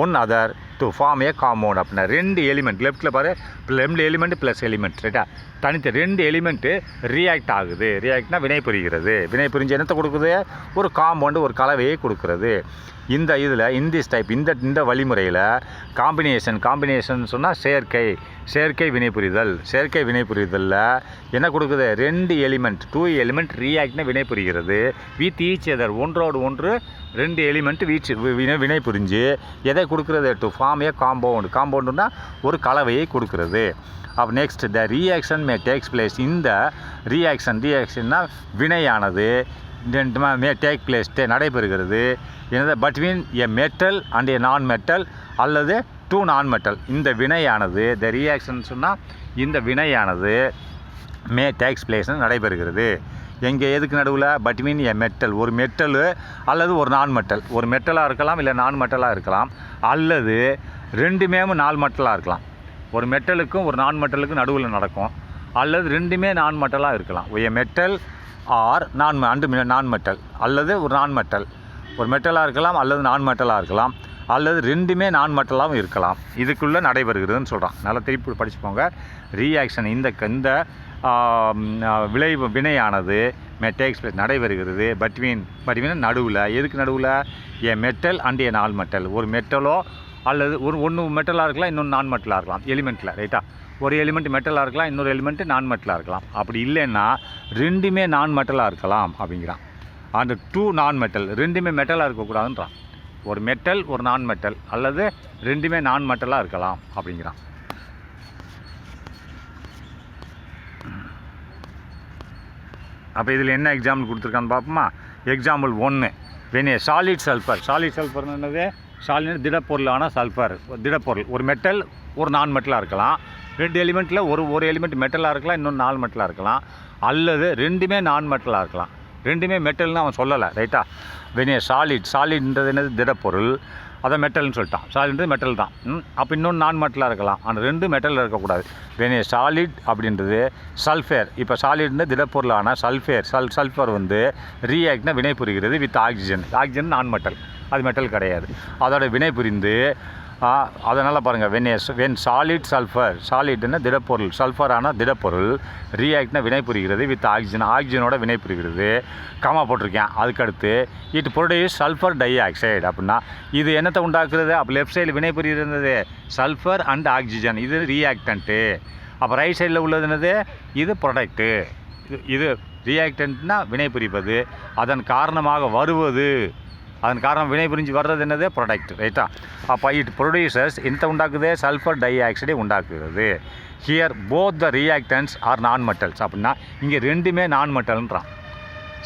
one other to form a compound அப்படின்னா 2 எலிமெண்ட் லெஃப்ட்டில் பாரு 2 எலிமெண்ட் ப்ளஸ் எலிமெண்ட். ரைட்டா? 2 எலிமெண்ட்டு ரியாக்ட் ஆகுது. ரியாக்ட்னா வினை புரிகிறது. வினை புரிஞ்சு என்னத்தை கொடுக்குது? ஒரு காம்பவுண்டு ஒரு கலவையை கொடுக்குறது. இந்த இந்த வழிமுறையில் காம்பினேஷன் சொன்னால் செயற்கை வினைபுரிதலில் என்ன கொடுக்குது? 2 எலிமெண்ட் 2 எலிமெண்ட் ரியாக்ட்னா வினை புரிகிறது. வித் ஈச் அதர் ஒன்றோடு ஒன்று 2 எலிமெண்ட் வினை புரிஞ்சு எதை கொடுக்குறது? டு ஃபார்ம் ஏ காம்பவுண்டுனா ஒரு கலவையை கொடுக்குறது. அப்போ next the reaction May takes place. இந்த ரியாக்ஷன்னா வினையானது மே டேக் பிளேஸ் நடைபெறுகிறது. என்னது? Between a metal and a நான் மெட்டல் அல்லது 2 நான் மெட்டல். இந்த வினையானது த ரியாக்ஷன் சொன்னால் இந்த வினையானது மே டேக்ஸ் பிளேஸ் நடைபெறுகிறது. எங்கே எதுக்கு நடுவில்? பிட்வீன் எ மெட்டல் ஒரு மெட்டலு அல்லது ஒரு நான் மெட்டல். ஒரு மெட்டலாக இருக்கலாம் இல்லை நான் மெட்டலாக இருக்கலாம் அல்லது 2மே நான் மெட்டலாக இருக்கலாம். ஒரு மெட்டலுக்கும் ஒரு நான் மெட்டலுக்கும் நடுவில் நடக்கும் அல்லது 2மே நான் மெட்டலாக இருக்கலாம். எ மெட்டல் ஆர் நான் மெட்டல் அல்லது ஒரு நான் மெட்டல் ஒரு மெட்டலாக இருக்கலாம் அல்லது நான் மெட்டலாக இருக்கலாம் அல்லது 2மே நான் மெட்டலாகவும் இருக்கலாம். இதுக்குள்ளே நடைபெறுகிறதுன்னு சொல்கிறான். நல்லா திருப்பி படிச்சுப்போங்க. ரியாக்ஷன் இந்த வினையானது டேக்ஸ் பிளேஸ் நடைபெறுகிறது பிட்வீன் நடுவில். எதுக்கு நடுவில்? ஏ மெட்டல் அண்ட் ஏ நான் மெட்டல். ஒரு மெட்டலோ அல்லது ஒன்று மெட்டலாக இருக்கலாம் இன்னொன்று நான் மெட்டலாக இருக்கலாம் எலிமெண்ட்டில். ரைட்டா? ஒரு எலிமெண்ட் மெட்டலாக இருக்கலாம் இன்னொரு எலிமெண்ட்டு நான் மெட்டலாக இருக்கலாம். அப்படி இல்லைன்னா 2மே நான் மெட்டலாக இருக்கலாம் அப்படிங்கிறான். அந்த 2 நான் மெட்டல் 2மே மெட்டலாக இருக்கக்கூடாதுன்றான். ஒரு மெட்டல் ஒரு நான் மெட்டல் அல்லது 2மே நான் மெட்டலாக இருக்கலாம் அப்படிங்கிறான். அப்போ இதில் என்ன எக்ஸாம்பிள் கொடுத்துருக்கான்னு பார்ப்போமா? Example 1 when A solid sulphur என்னது? சாலிட் திடப்பொருளான சல்ஃபர் திடப்பொருள். ஒரு மெட்டல் ஒரு நான் மெட்டலாக இருக்கலாம். 2 எலிமெண்ட்டில் ஒரு எலிமெண்ட் மெட்டலாக இருக்கலாம் இன்னொன்று நான் மெட்டலாக இருக்கலாம் அல்லது 2மே நான் மெட்டலாக இருக்கலாம். 2மே மெட்டல்னு அவன் சொல்லலை. ரைட்டா? வென் ஏ சாலிட்ன்றது என்னது? திடப்பொருள். அதை மெட்டல்னு சொல்லிட்டான். சாலிட்ன்றது மெட்டல் தான். அப்போ இன்னொன்று நான் மெட்டலாக இருக்கலாம். ஆனால் 2 மெட்டலில் இருக்கக்கூடாது. வென் ஏ சாலிட் அப்படின்றது சல்ஃபேர். இப்போ சாலிட்னு திடப்பொருளான சல்ஃபர் வந்து ரியாக்ட்னா வினை புரிகிறது வித் ஆக்சிஜன் நான் மெட்டல். அது மெட்டல் கிடையாது. அதோட வினை புரிந்து அதனால் பாருங்கள் வென் சாலிட்னா திடப்பொருள் சல்ஃபரான திடப்பொருள் ரியாக்ட்னா வினை புரிகிறது வித் ஆக்சிஜனோட வினை புரிகிறது. கமா போட்டிருக்கேன். அதுக்கடுத்து it produce sulphur di oxide அப்படின்னா இது என்னத்தை உண்டாக்குறது? அப்போ லெஃப்ட் சைடில் வினை புரிகிறது சல்ஃபர் அண்ட் ஆக்சிஜன். இது ரியாக்டன்ட்டு. அப்போ ரைட் சைடில் உள்ளது என்னது? இது ப்ரொடக்ட்டு. இது ரியாக்டன்ட்னா வினை புரிப்பது. அதன் காரணமாக வருவது அதன் காரணம் வினை புரிஞ்சு வர்றது என்னது? ப்ரொடக்ட். ரைட்டா? அப்போ இட் ப்ரொடியூசர்ஸ் என்ன உண்டாக்குது? சல்ஃபர் டை ஆக்சைடை உண்டாக்குகிறது. Here both the reactants are non metals அப்படின்னா இங்கே 2மே நான் மெட்டல்ன்றான்.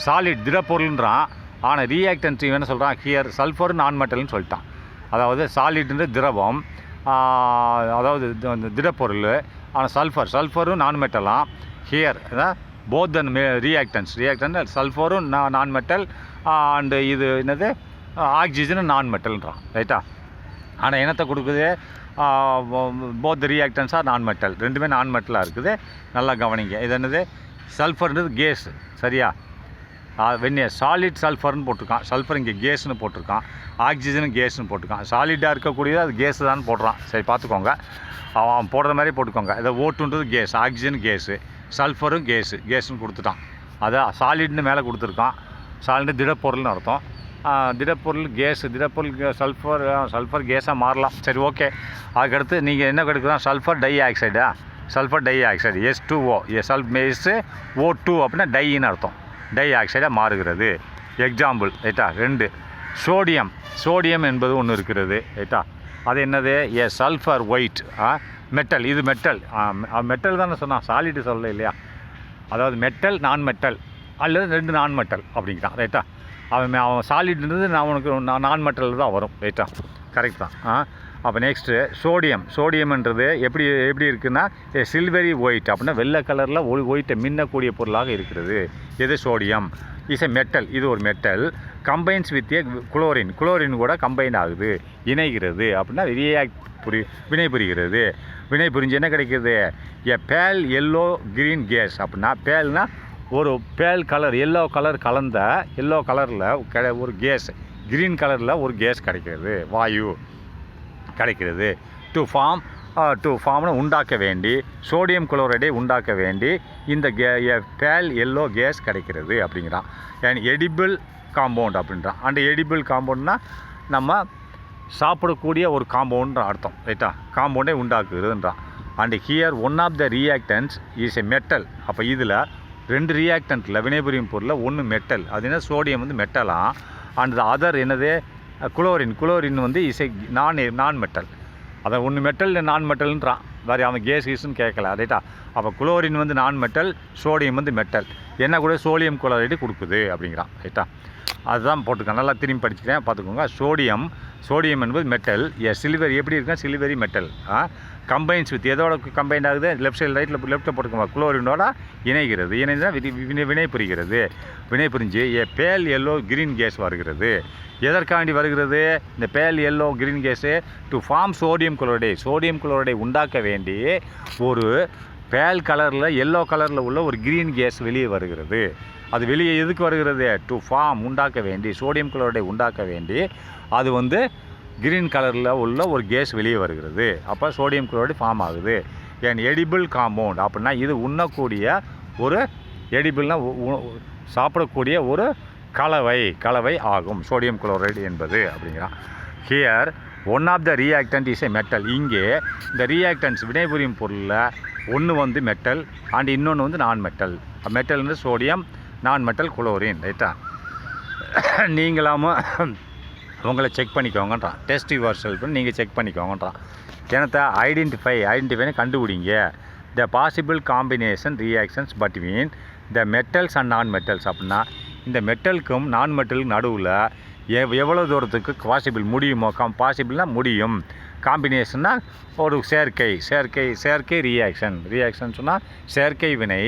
சாலிட் திடப்பொருள்ன்றான். ஆனால் ரியாக்டன்ட் என்ன சொல்கிறான், ஹியர் சல்ஃபர் நான் மெட்டல்னு சொல்லிட்டான். அதாவது சாலிட்ன்ற திரவம், அதாவது திடப்பொருள். ஆனால் சல்ஃபரும் நான் மெட்டலாம். ஹியர் போத் த ரியாக்டன்ட் சல்ஃபரும் நான் மெட்டல் அண்டு இது என்னது ஆக்சிஜனும் நான் மெட்டல்ன்றான். ரைட்டா? ஆனால் என்னத்தை கொடுக்குது, போத் ரியாக்டன்ஸாக நான் மெட்டல், ரெண்டுமே நான் மெட்டலாக இருக்குது. நல்லா கவனிங்க. இது என்னது, சல்ஃபர்ன்றது கேஸு. சரியா? வெண்ணே சாலிட் சல்ஃபர்னு போட்டிருக்கான். சல்ஃபர் இங்கே கேஸ்னு போட்டிருக்கான். ஆக்சிஜனும் கேஸ்னு போட்டிருக்கான். சாலிடாக இருக்கக்கூடியது அது கேஸு தான் போடுறான். சரி, பார்த்துக்கோங்க. அவன் போடுற மாதிரி போட்டுக்கோங்க. இதை ஓட்டுன்றது கேஸ், ஆக்சிஜன் கேஸு, சல்ஃபரும் கேஸுன்னு கொடுத்துட்டான். அதை சாலிட்னு மேலே கொடுத்துருக்கான். சாலிடு திடப்பொருள்னு அர்த்தம். திடப்பொருள் கேஸு, திடப்பொருள் சல்ஃபர் கேஸாக மாறலாம். சரி, ஓகே. அதுக்கடுத்து நீங்கள் என்ன கிடைக்குதான், சல்ஃபர் டை ஆக்சைடா, sulphur dioxide S2O, O2 அப்படின்னா டைன்னு அர்த்தம். டை ஆக்சைடாக மாறுகிறது. எக்ஸாம்பிள். ரைட்டா? 2 சோடியம் என்பது ஒன்று இருக்கிறது. ரைட்டா? அது என்னது, சல்ஃபர் ஒயிட் மெட்டல். இது மெட்டல் தானே சொன்னான், சாலிடு சொல்ல இல்லையா? அதாவது மெட்டல் நான் மெட்டல் அல்லது 2 நான் மெட்டல் அப்படிங்கிறான். ரைட்டா? அவன் சாலிட்ன்றது உனக்கு நான் மெட்டல் தான் வரும். ரைட்டா? கரெக்ட் தான். அப்போ நெக்ஸ்ட்டு சோடியம்ன்றது எப்படி இருக்குன்னா சில்வரி ஒயிட் அப்படின்னா வெள்ளை கலரில் ஒயிட்டை மின்னக்கூடிய பொருளாக இருக்கிறது. இது சோடியம் இஸ் எ மெட்டல். இது ஒரு metal. Combines with A chlorine கூட கம்பைன் ஆகுது, இணைகிறது அப்படின்னா வினை புரிகிறது. வினை புரிஞ்சு என்ன கிடைக்கிது, ஏ பேல் எல்லோ க்ரீன் கேஸ் அப்படின்னா பேல்னா ஒரு பேல் கலர், எல்லோ கலரில் ஒரு கேஸ், க்ரீன் கலரில் ஒரு கேஸ் கிடைக்கிறது, வாயு கிடைக்கிறது. டு ஃபார்ம்னு உண்டாக்க வேண்டி, சோடியம் குளோரைடை உண்டாக்க வேண்டி இந்த பேல் எல்லோ கேஸ் கிடைக்கிறது அப்படிங்கிறான். அண்ட் எடிபிள் காம்பவுண்ட் அப்படின்றான். அந்த எடிபிள் காம்பவுண்ட்னா நம்ம சாப்பிடக்கூடிய ஒரு காம்பவுண்ட் அர்த்தம். ரைட்டா? காம்பவுண்டை உண்டாக்குறதுன்றான். And here one of the reactants is a metal. அப்போ இதில் 2 ரியாக்டன்ட்டில் வினைபுரியும் பொருளில் ஒன்று மெட்டல், அது என்ன சோடியம் மெட்டலாம். அண்ட் த அதர் என்னது குளோரின் இஸ் எ நான் மெட்டல். அதை ஒன்று மெட்டல் நான் மெட்டல்ன்றான். வேறு அவன் கேஸ்ன்னு கேட்கல. ரைட்டா? அப்போ குளோரின் நான் மெட்டல், சோடியம் மெட்டல். என்ன கூட சோடியம் குளோரைடு கொடுக்குது அப்படிங்கிறான். ரைட்டா? அதுதான் போட்டிருக்கேன். நல்லா திரும்பி படிச்சுக்கிறேன், பார்த்துக்கோங்க. சோடியம் என்பது மெட்டல். சில்வர் எப்படி இருக்குன்னா சில்வரி மெட்டல். கம்பைன்ஸ் வித் எதோட கம்பைன் ஆகுது, லெஃப்ட் சைடு லெஃப்ட்டில் போட்டுக்கோங்க, குளோரினோட இணைகிறது. இணைந்தால் வினை புரிகிறது. வினை புரிஞ்சு பேல் எல்லோ க்ரீன் கேஸ் வருகிறது. எதற்காண்டி வருகிறது இந்த pale yellow green gas? To form sodium குளோரைடை உண்டாக்க வேண்டி ஒரு பேல் கலரில் எல்லோ கலரில் உள்ள ஒரு க்ரீன் கேஸ் வெளியே வருகிறது. அது வெளியே எதுக்கு வருகிறது, டு ஃபார்ம் உண்டாக்க வேண்டி, சோடியம் குளோரைடை உண்டாக்க வேண்டி அது க்ரீன் கலரில் உள்ள ஒரு கேஸ் வெளியே வருகிறது. அப்போ சோடியம் குளோரைடு ஃபார்ம் ஆகுது. ஏன் எடிபிள் காம்பவுண்ட் அப்படின்னா இது உண்ணக்கூடிய ஒரு எடிபிள்னால் சாப்பிடக்கூடிய ஒரு கலவை ஆகும் சோடியம் குளோரைடு என்பது அப்படிங்கிறான். Here one of the reactant is a metal. இங்கே இந்த ரியாக்டன்ஸ் வினைபுரியும் பொருளில் ஒன்று மெட்டல் அண்ட் இன்னொன்று நான் மெட்டல். மெட்டல்னு சோடியம், நான் மெட்டல் குளோரின். ரைட்டா? நீங்களாம உங்களை செக் பண்ணிக்கோங்கன்றான். டெஸ்ட் யுவர் செல்ஃப்னு நீங்கள் செக் பண்ணிக்கோங்கன்றான். எனத்தை ஐடென்டிஃபைன்னு கண்டுபிடிங்க. த possible combination reactions between the metals and நான் மெட்டல்ஸ் அப்படின்னா இந்த மெட்டலுக்கும் நான் மெட்டலுக்கும் நடுவில் எவ்வளோ தூரத்துக்கு பாசிபிள் முடியுமோ, பாசிபிள்னா முடியும். காம்பினேஷன்னா ஒரு செயற்கை ரியாக்ஷன் சொன்னால் செயற்கை வினை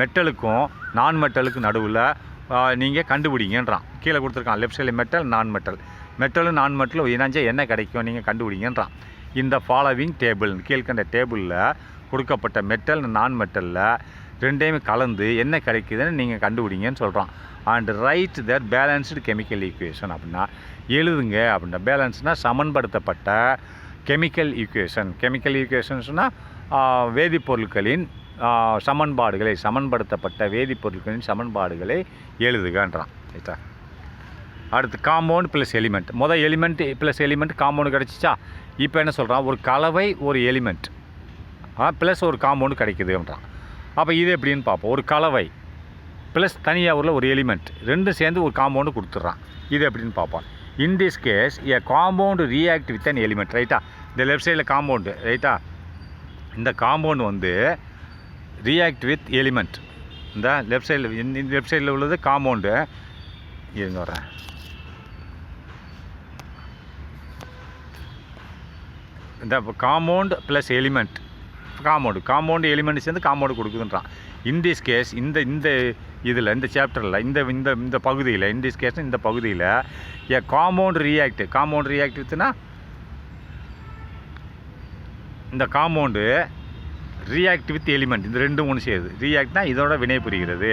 மெட்டலுக்கும் நான் மெட்டலுக்கும் நடுவில் நீங்கள் கண்டுபிடிங்கன்றான். கீழே கொடுத்துருக்கான் லெஃப்ட் சைடில் மெட்டலும் நான் மெட்டலும் இணைஞ்சா என்ன கிடைக்கும் நீங்கள் கண்டுபிடிங்கன்றான். இந்த ஃபாலோவிங் டேபிள், கீழ்கண்ட டேபிளில் கொடுக்கப்பட்ட மெட்டல் நான் மெட்டலில் ரெண்டையுமே கலந்து என்ன கிடைக்குதுன்னு நீங்கள் கண்டுபிடிங்கன்னு சொல்கிறான். And right that balanced chemical equation அப்படின்னா எழுதுங்க அப்படின்னா. பேலன்ஸ்னால் சமன்படுத்தப்பட்ட கெமிக்கல் ஈக்குவேஷன் சொன்னால் வேதிப்பொருட்களின் சமன்படுத்தப்பட்ட வேதிப்பொருட்களின் சமன்பாடுகளை எழுதுகன்றான். ரைட்டா? அடுத்து compound plus element. Element plus element compound கிடச்சிச்சா. இப்போ என்ன சொல்கிறான், ஒரு கலவை ஒரு எலிமெண்ட் ப்ளஸ் ஒரு காம்பவுண்டு கிடைக்குதுன்றான். அப்போ இது எப்படின்னு பார்ப்போம். ஒரு கலவை ப்ளஸ் தனியாக உள்ள ஒரு எலிமெண்ட் ரெண்டும் சேர்ந்து ஒரு காம்பவுண்டு கொடுத்துட்றான். இது எப்படின்னு பார்ப்போம். In this case a compound react with an element. ரைட்டா? இந்த லெஃப்ட் சைடில் காம்பவுண்டு. ரைட்டா? இந்த காம்பவுண்டு ரியாக்ட் வித் எலிமெண்ட். இந்த லெஃப்ட் சைடில் உள்ளது காம்பவுண்டு. இருங்க வரேன். இந்த compound plus element, compound element சேர்ந்து காம்பவுண்டு கொடுக்குதுன்றான். இன்டிஸ் கேஸ் இந்த இந்த இதில் இந்த சாப்டரில் இந்த இந்த இந்த பகுதியில் இன்டிஸ் கேஸ் இந்த பகுதியில் ஏ காம்பவுண்ட் ரியாக்டிவ்னா இந்த காம்பவுண்டு ரியாக்ட் வித் எலிமெண்ட் இந்த ரெண்டும் ஒன்று சேருது. ரியாக்ட்னா இதோட வினை புரிகிறது.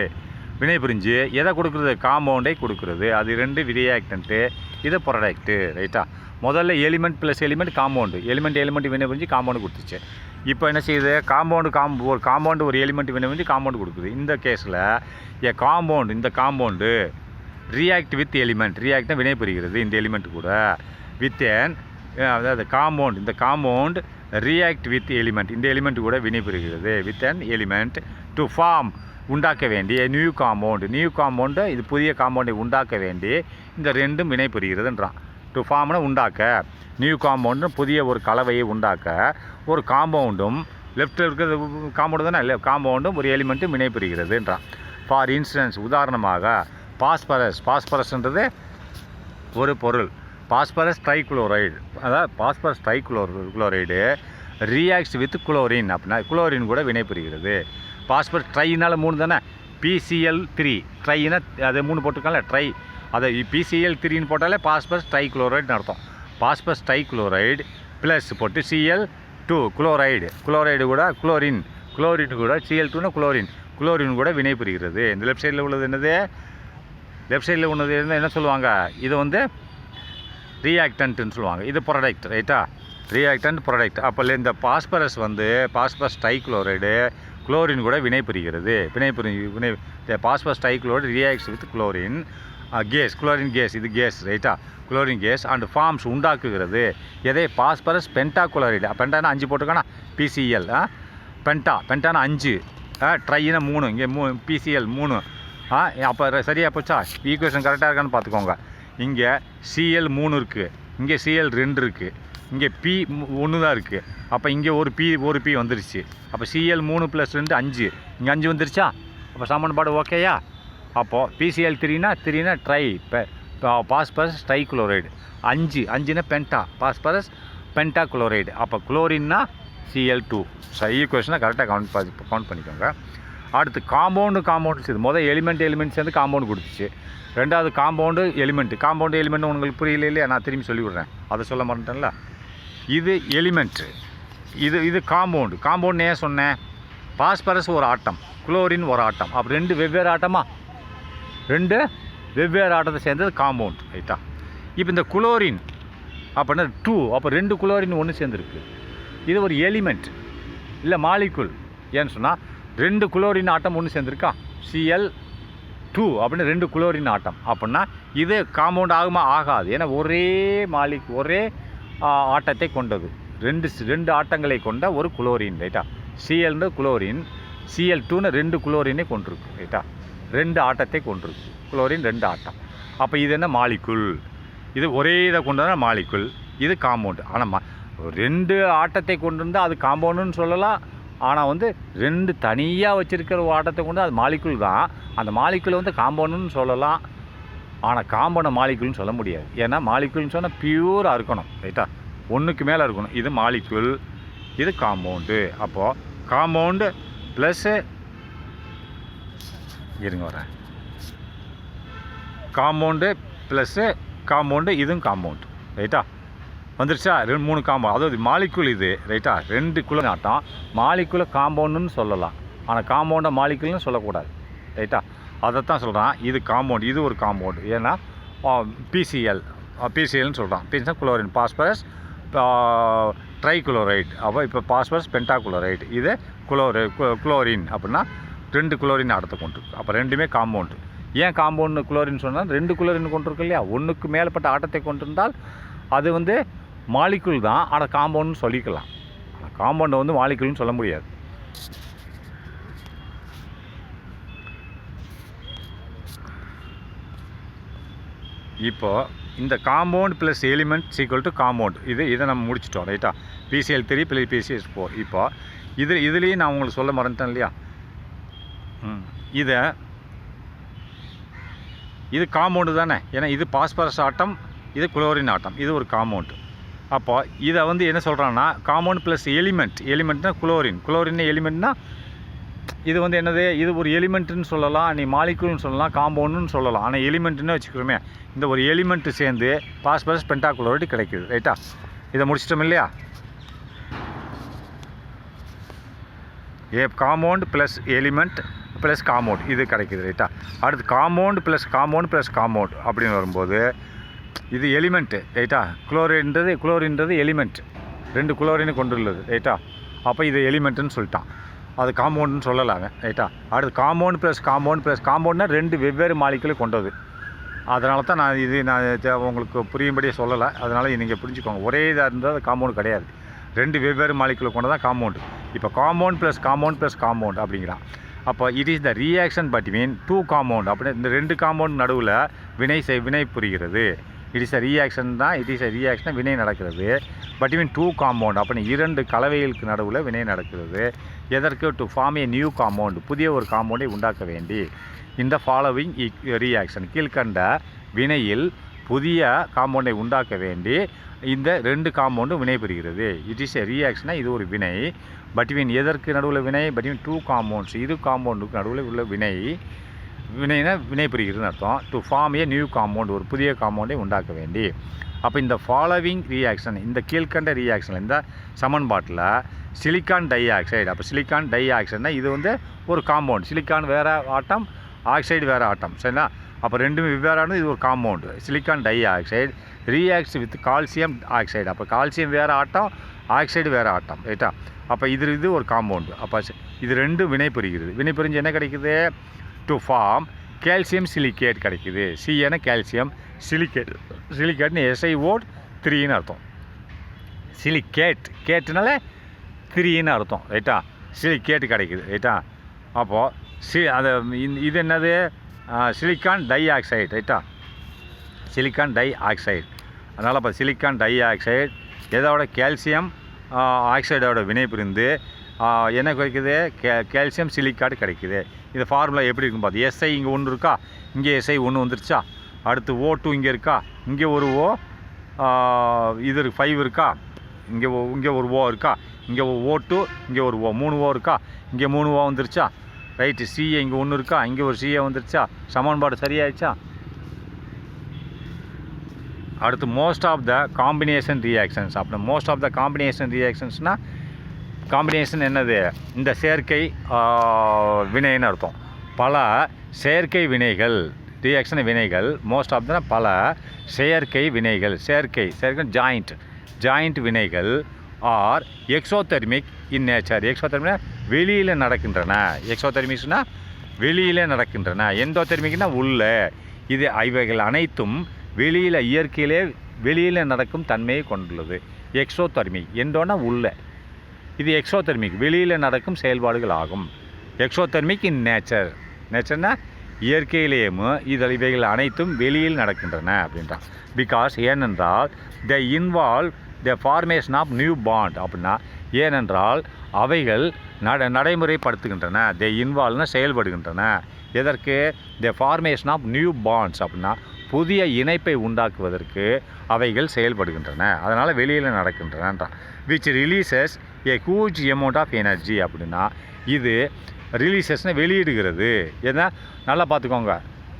வினை புரிஞ்சு எதை கொடுக்குறது? காம்பவுண்டை கொடுக்குறது. அது ரெண்டு ரியாக்டன்ட்டு, இது ப்ராடக்ட்டு. ரைட்டா? முதல்ல element plus element compound, element வினை புரிஞ்சு காம்பவுண்டு கொடுத்துச்சு. இப்போ என்ன செய்யுது? ஒரு காம்பவுண்டு ஒரு எலிமெண்ட் வினை புரிஞ்சு காம்பவுண்டு கொடுக்குது. இந்த கேஸில் இந்த காம்பவுண்டு ரியாக்ட் வித் எலிமெண்ட், ரியாக்ட்னா வினை புரிகிறது இந்த எலிமெண்ட் கூட. அதாவது இந்த காம்பவுண்ட் ரியாக்ட் வித் எலிமெண்ட், இந்த எலிமெண்ட் கூட வினை புரிகிறது. With an element to form, உண்டாக்க வேண்டிய நியூ காம்பவுண்டு, இது புதிய காம்பவுண்டை உண்டாக்க வேண்டி இந்த ரெண்டும் வினை புரிகிறதுன்றான். டு ஃபார்ம்னா உண்டாக்க, நியூ காம்பவுண்டு புதிய ஒரு கலவையை உண்டாக்க ஒரு காம்பவுண்டும் லெஃப்ட்டில் இருக்கிறது காம்பவுண்டு தானே, இல்லை காம்பவுண்டும் ஒரு எலிமெண்ட்டும் வினை புரிகிறதுன்றான். ஃபார் இன்ஸ்டன்ஸ், உதாரணமாக பாஸ்பரஸ்ன்றது ஒரு பொருள். பாஸ்பரஸ் ட்ரைக்ளோரைடு, அதாவது phosphorus trichloride reacts with chlorine அப்படின்னா குளோரின் கூட வினை புரிகிறது. பாஸ்பரஸ் ட்ரைனால் 3 தானே, PCl3 ட்ரைனா அது 3 போட்டுருக்காங்களே ட்ரை, அதை PCl3ன்னு போட்டாலே பாஸ்பரஸ் ட்ரைக்ளோரைடுன்னு அர்த்தம். பாஸ்பரஸ் ட்ரைக்ளோரைடு ப்ளஸ் போட்டு Cl2 குளோரைடு கூட குளோரின் கூட Cl2னா குளோரின் கூட வினை புரிகிறது. இந்த லெஃப்ட் சைடில் உள்ளது என்னது? லெஃப்ட் சைடில் உள்ளது என்ன சொல்லுவாங்க? இது வந்து ரியாக்டன்ட்டுன்னு சொல்லுவாங்க. இது ப்ராடக்ட். ரைட்டா? Reactant product. அப்போ இந்த பாஸ்பரஸ் ட்ரைக்ளோரைடு குளோரின் கூட வினை புரிகிறது. Phosphorus trichloride reacts with chlorine case, இது கேஸ். ரைட்டா? குளோரின் கேஸ் அண்ட் ஃபார்ம்ஸ் உண்டாக்குகிறது. எதை? பாஸ்பரஸ் பென்டாகுளோரைடு. பென்டானா 5 போட்டுக்கானா, PCl பென்டானா 5, ட்ரைனா 3, இங்கே PCl 3. அப்போ சரியாக போச்சா? ஈக்குவேஷன் கரெக்டாக இருக்கான்னு பார்த்துக்கோங்க. இங்கே Cl 3 இருக்குது, இங்கே Cl 2 இருக்குது, இங்கே P 1 தான் இருக்குது. அப்போ இங்கே ஒரு P வந்துருச்சு. அப்போ Cl 3 + 2 5, இங்கே 5 வந்துருச்சா? அப்போ சமன்பாடு ஓகேயா? அப்போது PCl3னா ட்ரை, பாஸ்பரஸ் ட்ரைக்ளோரைடு, 5னா பாஸ்பரஸ் பென்டாகுளோரைடு. அப்போ குளோரின்னா Cl2. ஈக்குவேஷனை கரெக்டாக கவுண்ட் பண்ணிக்கோங்க. அடுத்து காம்பவுண்டு இது முதல் எலிமெண்ட் சேர்ந்து காம்பவுண்டு கொடுத்துச்சு. ரெண்டாவது காம்பவுண்டு எலிமெண்ட் உங்களுக்கு புரியல இல்லையா? நான் திரும்பி சொல்லி விட்றேன், அதை சொல்ல மாட்டேன்ல. இது எலிமெண்ட்டு, இது காம்பவுண்டு ஏன் சொன்னேன்? பாஸ்பரஸ் ஒரு ஆட்டம், குளோரின் ஒரு ஆட்டம். அப்போ 2 வெவ்வேறு ஆட்டமா? 2 வெவ்வேறு ஆட்டத்தை சேர்ந்தது காம்பவுண்ட். ரைட்டா? இப்போ இந்த குளோரின் அப்படின்னா 2, அப்போ 2 குளோரின் ஒன்று சேர்ந்துருக்கு. இது ஒரு எலிமெண்ட் இல்லை மாலிகுல். ஏன்னு சொன்னால் 2 குளோரின் ஆட்டம் ஒன்று சேர்ந்துருக்கா, Cl2 அப்படின்னு 2 குளோரின் ஆட்டம். அப்படின்னா இது காம்பவுண்ட் ஆகுமா? ஆகாது. ஏன்னா ஒரே ஆட்டத்தை கொண்டது, 2 ஆட்டங்களை கொண்ட ஒரு குளோரின். ரைட்டா? Clன்னு குளோரின், Cl2ன்னு 2 குளோரினை கொண்டிருக்கு. ரைட்டா? 2 ஆட்டத்தை கொண்டிருக்கு குளோரின், 2 ஆட்டம். அப்போ இது என்ன? மாலிகுல். இது ஒரே இதை கொண்டதுனா மாலிகுல், இது காம்பவுண்டு. ஆனால் 2 ஆட்டத்தை கொண்டிருந்தால் அது காம்பவுண்டுன்னு சொல்லலாம். ஆனால் 2 தனியாக வச்சுருக்கிற ஒரு ஆட்டத்தை கொண்டு அது மாலிகுல் தான். அந்த மாலிகுலை காம்பவுண்டுன்னு சொல்லலாம். ஆனால் காம்பவுண்டை மாலிகுல்னு சொல்ல முடியாது. ஏன்னா மாலிகுல்னு சொன்னால் பியூராக இருக்கணும். ரைட்டா? 1க்கு மேலே இருக்கணும். இது மாலிகுல், இது காம்பவுண்டு. அப்போது காம்பவுண்டு ப்ளஸ்ஸு வரேன், காம்பவுண்டு ப்ளஸ்ஸு காம்பவுண்டு, இதுவும் காம்பவுண்டு. ரைட்டா? வந்துருச்சா? 3 காம்பவுண்ட், அதாவது மாலிகுல் இது. ரைட்டா? 2 குளோரின் ஆட்டம், மாலிகுலை காம்பவுண்டுன்னு சொல்லலாம். ஆனால் காம்பவுண்டை மாலிகுல்னு சொல்லக்கூடாது. ரைட்டா? அதைத்தான் சொல்கிறான். இது காம்பவுண்ட், இது ஒரு காம்பவுண்டு. ஏன்னா PClன்னு சொல்கிறான். PCl chlorine, phosphorus trichloride. அப்போ இப்போ பாஸ்பரஸ் பென்டாகுளோரைடு, இது குளோரின் அப்படின்னா 2 குளோரின் ஆட்டத்தை கொண்டிருக்கு. அப்போ 2மே காம்பவுண்டு. ஏன் காம்பவுண்டு குளோரின் சொன்னால் 2 குளோரின் கொண்டிருக்கு இல்லையா? 1க்கு மேற்பட்ட ஆட்டத்தை கொண்டிருந்தால் அது மாலிகுல் தான். ஆனால் காம்பவுண்டுன்னு சொல்லிக்கலாம். காம்பவுண்டை மாலிகுல்னு சொல்ல முடியாது. இப்போது இந்த compound plus element equal to compound, இதை நம்ம முடிச்சிட்டோம். ரைட்டா? PCl3 + PCl4. இப்போ இதுலேயும் நான் உங்களுக்கு சொல்ல மறந்துட்டேன் இல்லையா? இதை இது காம்பவுண்டு தானே, ஏன்னா இது பாஸ்பரஸ் ஆட்டம், இது குளோரின் ஆட்டம், இது ஒரு காம்பவுண்டு. அப்போ இதை வந்து என்ன சொல்கிறான்னா காம்பவுண்ட் ப்ளஸ் எலிமெண்ட்னா குளோரின் எலிமெண்ட்னா இது வந்து என்னது, இது ஒரு எலிமெண்ட்டுன்னு சொல்லலாம், நீ மாலிகுல்னு சொல்லலாம், காம்பவுண்டுன்னு சொல்லலாம். ஆனால் எலிமெண்ட்டுன்னு வச்சுக்கிறோமே, இந்த ஒரு எலிமெண்ட்டு சேர்ந்து பாஸ்பரஸ் பென்டாகுளோரைடு கிடைக்குது. ரைட்டா, இதை முடிச்சிட்டோம் இல்லையா? Compound plus element plus compound இது கிடைக்குது. ரைட்டா, அடுத்து காம்பவுண்ட் ப்ளஸ் காம்பவுண்ட் அப்படின்னு வரும்போது இது எலிமெண்ட்டு. ரைட்டா, குளோரின்றது எலிமெண்ட், 2 குளோரின் கொண்டுள்ளது. ரைட்டா, அப்போ இது எலிமெண்ட்டுன்னு சொல்லிட்டான், அது காம்பவுண்டுன்னு சொல்லலாங்க. ரைட்டா, அடுத்து காம்பவுண்ட் ப்ளஸ் காம்பவுண்ட்னா 2 வெவ்வேறு மாலிகுலை கொண்டது. அதனால தான் நான் உங்களுக்கு புரியும்படியே சொல்லலை, அதனால் நீங்கள் புரிஞ்சுக்கோங்க. ஒரே இதாக இருந்தால் அது காம்பவுண்ட் கிடையாது, 2 வெவ்வேறு மாலிகுலை கொண்டதான் காம்பவுண்டு. இப்போ காம்பவுண்ட் ப்ளஸ் காம்பவுண்ட் அப்படிங்கிறான். அப்போ it is the reaction between 2 compound. அப்படி இந்த 2 காம்பவுண்ட் நடுவில் வினை புரிகிறது. இட் இஸ் அ ரியாக்ஷன் தான், வினை நடக்கிறது. பிட்வீன் 2 காம்பவுண்ட், அப்போ 2 கலவைகளுக்கு நடுவில் வினை நடக்கிறது. எதற்கு? To form a new compound, புதிய ஒரு காம்பவுண்டை உண்டாக்க வேண்டி. இந்த ஃபாலோவிங் ரியாக்ஷன், கீழ்கண்ட வினையில் புதிய காம்பவுண்டை உண்டாக்க வேண்டி இந்த 2 காம்பவுண்டும் வினை பெறுகிறது. இட் இஸ் எ ரியாக்ஷனாக இது ஒரு வினை. பிட்வீன் எதற்கு நடுவில் வினை? பிட்வீன் 2 காம்பவுண்ட்ஸ், இரு காம்பவுண்டுக்கு நடுவில் உள்ள வினை புரிகிறதுன்னு அர்த்தம். To form a new compound, ஒரு புதிய காம்பவுண்டை உண்டாக்க வேண்டி. அப்போ இந்த ஃபாலோவிங் ரியாக்ஷன், இந்த கீழ்கண்ட ரியாக்ஷன், இந்த சமன்பாட்டில் சிலிக்கான் டை ஆக்சைடு. அப்போ சிலிக்கான் டை ஆக்சைடுனா இது வந்து ஒரு காம்பவுண்ட், சிலிக்கான் வேறு ஆட்டம், ஆக்சைடு வேறு ஆட்டம், சரிங்களா? அப்போ 2மே வெவ்வேறானது, இது ஒரு compound. Silicon di oxide reacts with calcium oxide. அப்போ கால்சியம் வேறு ஆட்டம், ஆக்சைடு வேறு ஆட்டம். ரைட்டா, அப்போ இது ஒரு காம்பவுண்டு. அப்போ இது 2 வினை புரிகிறது. வினை புரிஞ்சு என்ன கிடைக்குது? டு ஃபார்ம் கால்சியம் சிலிக்கேட் கிடைக்குது. சிஎன கால்சியம் சிலிக்கேட்னு SiO3ன்னு அர்த்தம். கேட்டுனால 3ன்னு அர்த்தம். ரைட்டா, சிலிக்கேட் கிடைக்குது. ரைட்டா, அப்போது இது என்னது? Silicon di oxide. ரைட்டா, சிலிக்கான் டை ஆக்சைடு. அதனால் இப்போ சிலிக்கான் டை ஆக்சைடு எதோட கால்சியம் ஆக்சைடோட வினை புரிந்து என்ன கிடைக்குது? கால்சியம் சிலிக்காட் கிடைக்குது. இந்த ஃபார்முலா எப்படி இருக்கும் பார்த்து, SI இங்கே 1 இருக்கா, இங்கே SI 1 வந்துருச்சா, அடுத்து O2 இங்கே இருக்கா, இங்கே ஒரு O, இது 5 இருக்கா, இங்கே ஒரு O இருக்கா, இங்கே O2, இங்கே ஒரு O, 3 O இருக்கா, இங்கே 3 O வந்துருச்சா. ரைட்டு, CA இங்கே 1 இருக்கா, இங்கே ஒரு CA வந்துருச்சா. சமன்பாடு சரியாயிடுச்சா? அடுத்து most of the combination reactions. அப்போ மோஸ்ட் ஆஃப் த காம்பினேஷன் ரியாக்ஷன்ஸ்னால் காம்பினேஷன் என்னது? இந்த செயற்கை வினைன்னு அர்த்தம். பல செயற்கை வினைகள், ரியாக்ஷன் வினைகள், மோஸ்ட் ஆஃப் த பல செயற்கை வினைகள், செயற்கை ஜாயிண்ட் வினைகள் ஆர் எக்ஸோதெர்மிக் இன் நேச்சர். எக்ஸோதெர்மிக்னா வெளியில் நடக்கின்றன. எக்ஸோதெர்மிக்ஸ்னா வெளியில் நடக்கின்றன. எண்டோதெர்மிக்னா உள்ள. இவைகள் அனைத்தும் இயற்கையிலே வெளியில் நடக்கும் தன்மையை கொண்டுள்ளது. எக்ஸோதெர்மிக், எண்டோனா உள்ள, இது எக்ஸோதெர்மிக் வெளியில் நடக்கும் செயல்பாடுகள் ஆகும். எக்ஸோதெர்மிக் இன் நேச்சர்னா இயற்கையிலேயும் இவைகள் அனைத்தும் வெளியில் நடக்கின்றன அப்படின்றான். பிகாஸ் ஏனென்றால் the involve the formation of new bond. அப்படின்னா ஏனென்றால் அவைகள் நடைமுறைப்படுத்துகின்றன. த இன்வால்வ்னா செயல்படுகின்றன. எதற்கு? The formation of new bonds அப்படின்னா புதிய இணைப்பை உண்டாக்குவதற்கு அவைகள் செயல்படுகின்றன. அதனால் வெளியில் நடக்கின்றனன்றான். Which releases a huge amount of energy. அப்படின்னா இது ரிலீசஸ்னால் வெளியிடுகிறது. ஏன்னா நல்லா பார்த்துக்கோங்க,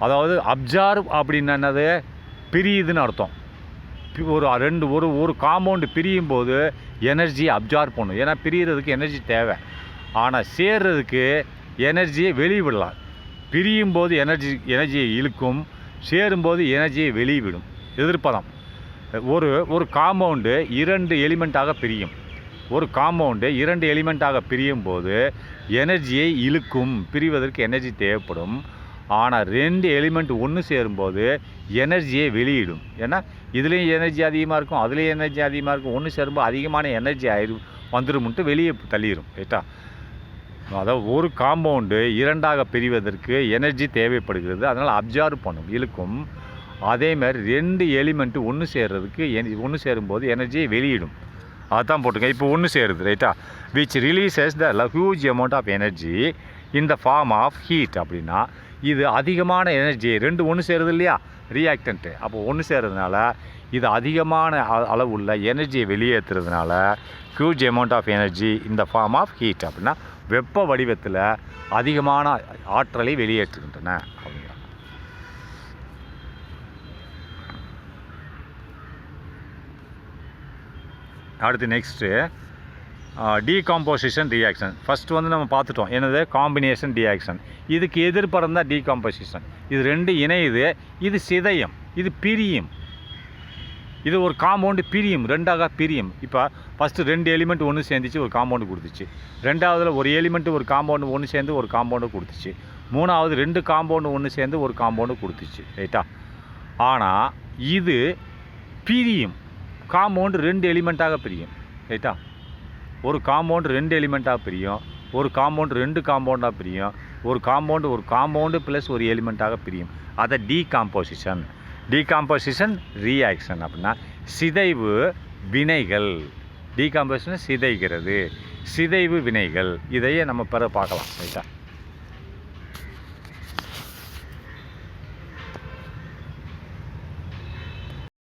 அதாவது அப்சார்வ் அப்படின்னு என்னது? பிரியுதுன்னு அர்த்தம். ஒரு காம்பவுண்டு பிரியும் போது எனர்ஜியை அப்சார்வ் பண்ணும். ஏன்னா பிரிகிறதுக்கு எனர்ஜி தேவை. ஆனால் சேர்றதுக்கு எனர்ஜியை வெளியிடலாம். பிரியும் போது எனர்ஜியை இழுக்கும், சேரும்போது எனர்ஜியை வெளியிடும். எதிர்ப்பதம். ஒரு காம்பவுண்டு 2 எலிமெண்ட்டாக பிரியும். ஒரு காம்பவுண்டு 2 எலிமெண்ட்டாக பிரியும் போது எனர்ஜியை இழுக்கும், பிரிவதற்கு எனர்ஜி தேவைப்படும். ஆனால் 2 எலிமெண்ட் ஒன்று சேரும்போது எனர்ஜியை வெளியிடும். ஏன்னா இதுலேயும் எனர்ஜி அதிகமாக இருக்கும், அதுலேயும் எனர்ஜி அதிகமாக இருக்கும். ஒன்று சேரும்போது அதிகமான எனர்ஜி வந்துருமுன்ட்டு வெளியே தள்ளிடும். ரைட்டா, அதாவது ஒரு காம்பவுண்டு 2ஆக பிரிவதற்கு எனர்ஜி தேவைப்படுகிறது. அதனால் அப்சார்வ் பண்ணும், இழுக்கும். அதேமாதிரி 2 எலிமெண்ட்டு ஒன்று சேரும்போது எனர்ஜியை வெளியிடும். அதுதான் போட்டுங்க. இப்போ ஒன்று சேருது. ரைட்டா, which releases the huge amount of energy in the form of heat. அப்படின்னா இது அதிகமான எனர்ஜி, ரெண்டு ஒன்று சேருது இல்லையா, ரியாக்டன்ட்டு. அப்போ ஒன்று சேர்றதுனால இது அதிகமான அளவுள்ள எனர்ஜியை வெளியேற்றுறதுனால ஹியூஜ் அமௌண்ட் ஆஃப் எனர்ஜி இந்த ஃபார்ம் ஆஃப் ஹீட், அப்படின்னா வெப்ப வடிவத்தில் அதிகமான ஆற்றலை வெளியேற்றுகின்றன அப்படிங்கிறாங்க. அடுத்து நெக்ஸ்ட்டு டீகாம்போசிஷன் ரியாக்ஷன். ஃபஸ்ட்டு வந்து நம்ம பார்த்துட்டோம் என்னது, காம்பினேஷன் ரியாக்ஷன். இதுக்கு எதிர்படம் தான் டீகாம்போசிஷன். இது ரெண்டு இணையுது, இது சிதையும், இது பிரியும். இது ஒரு காம்பவுண்டு பிரியும், ரெண்டாக பிரியும். இப்போ ஃபஸ்ட்டு ரெண்டு எலிமெண்ட் ஒன்று சேர்ந்துச்சு, ஒரு காம்பவுண்டு கொடுத்துச்சு. ரெண்டாவதுல ஒரு எலிமெண்ட்டு ஒரு காம்பவுண்டு ஒன்று சேர்ந்து ஒரு காம்பவுண்டு கொடுத்துச்சு. மூணாவது ரெண்டு காம்பவுண்டு ஒன்று சேர்ந்து ஒரு காம்பவுண்டு கொடுத்துச்சு, ரைட்டா. ஆனால் இது பிரியும், காம்பவுண்டு ரெண்டு எலிமெண்ட்டாக பிரியும், ரைட்டா. ஒரு காம்பவுண்டு ரெண்டு எலிமெண்ட்டாக பிரியும், ஒரு காம்பவுண்டு ரெண்டு காம்பவுண்டாக பிரியும், ஒரு காம்பவுண்டு ப்ளஸ் ஒரு எலிமெண்ட்டாக பிரியும். அதை டீகாம்போசிஷன். டீகாம்போசிஷன் ரியாக்ஷன் அப்படின்னா சிதைவு வினைகள். டீகாம்போசிஷன் சிதைகிறது, சிதைவு வினைகள். இதையே நம்ம பார்க்கலாம், ரைட்டா.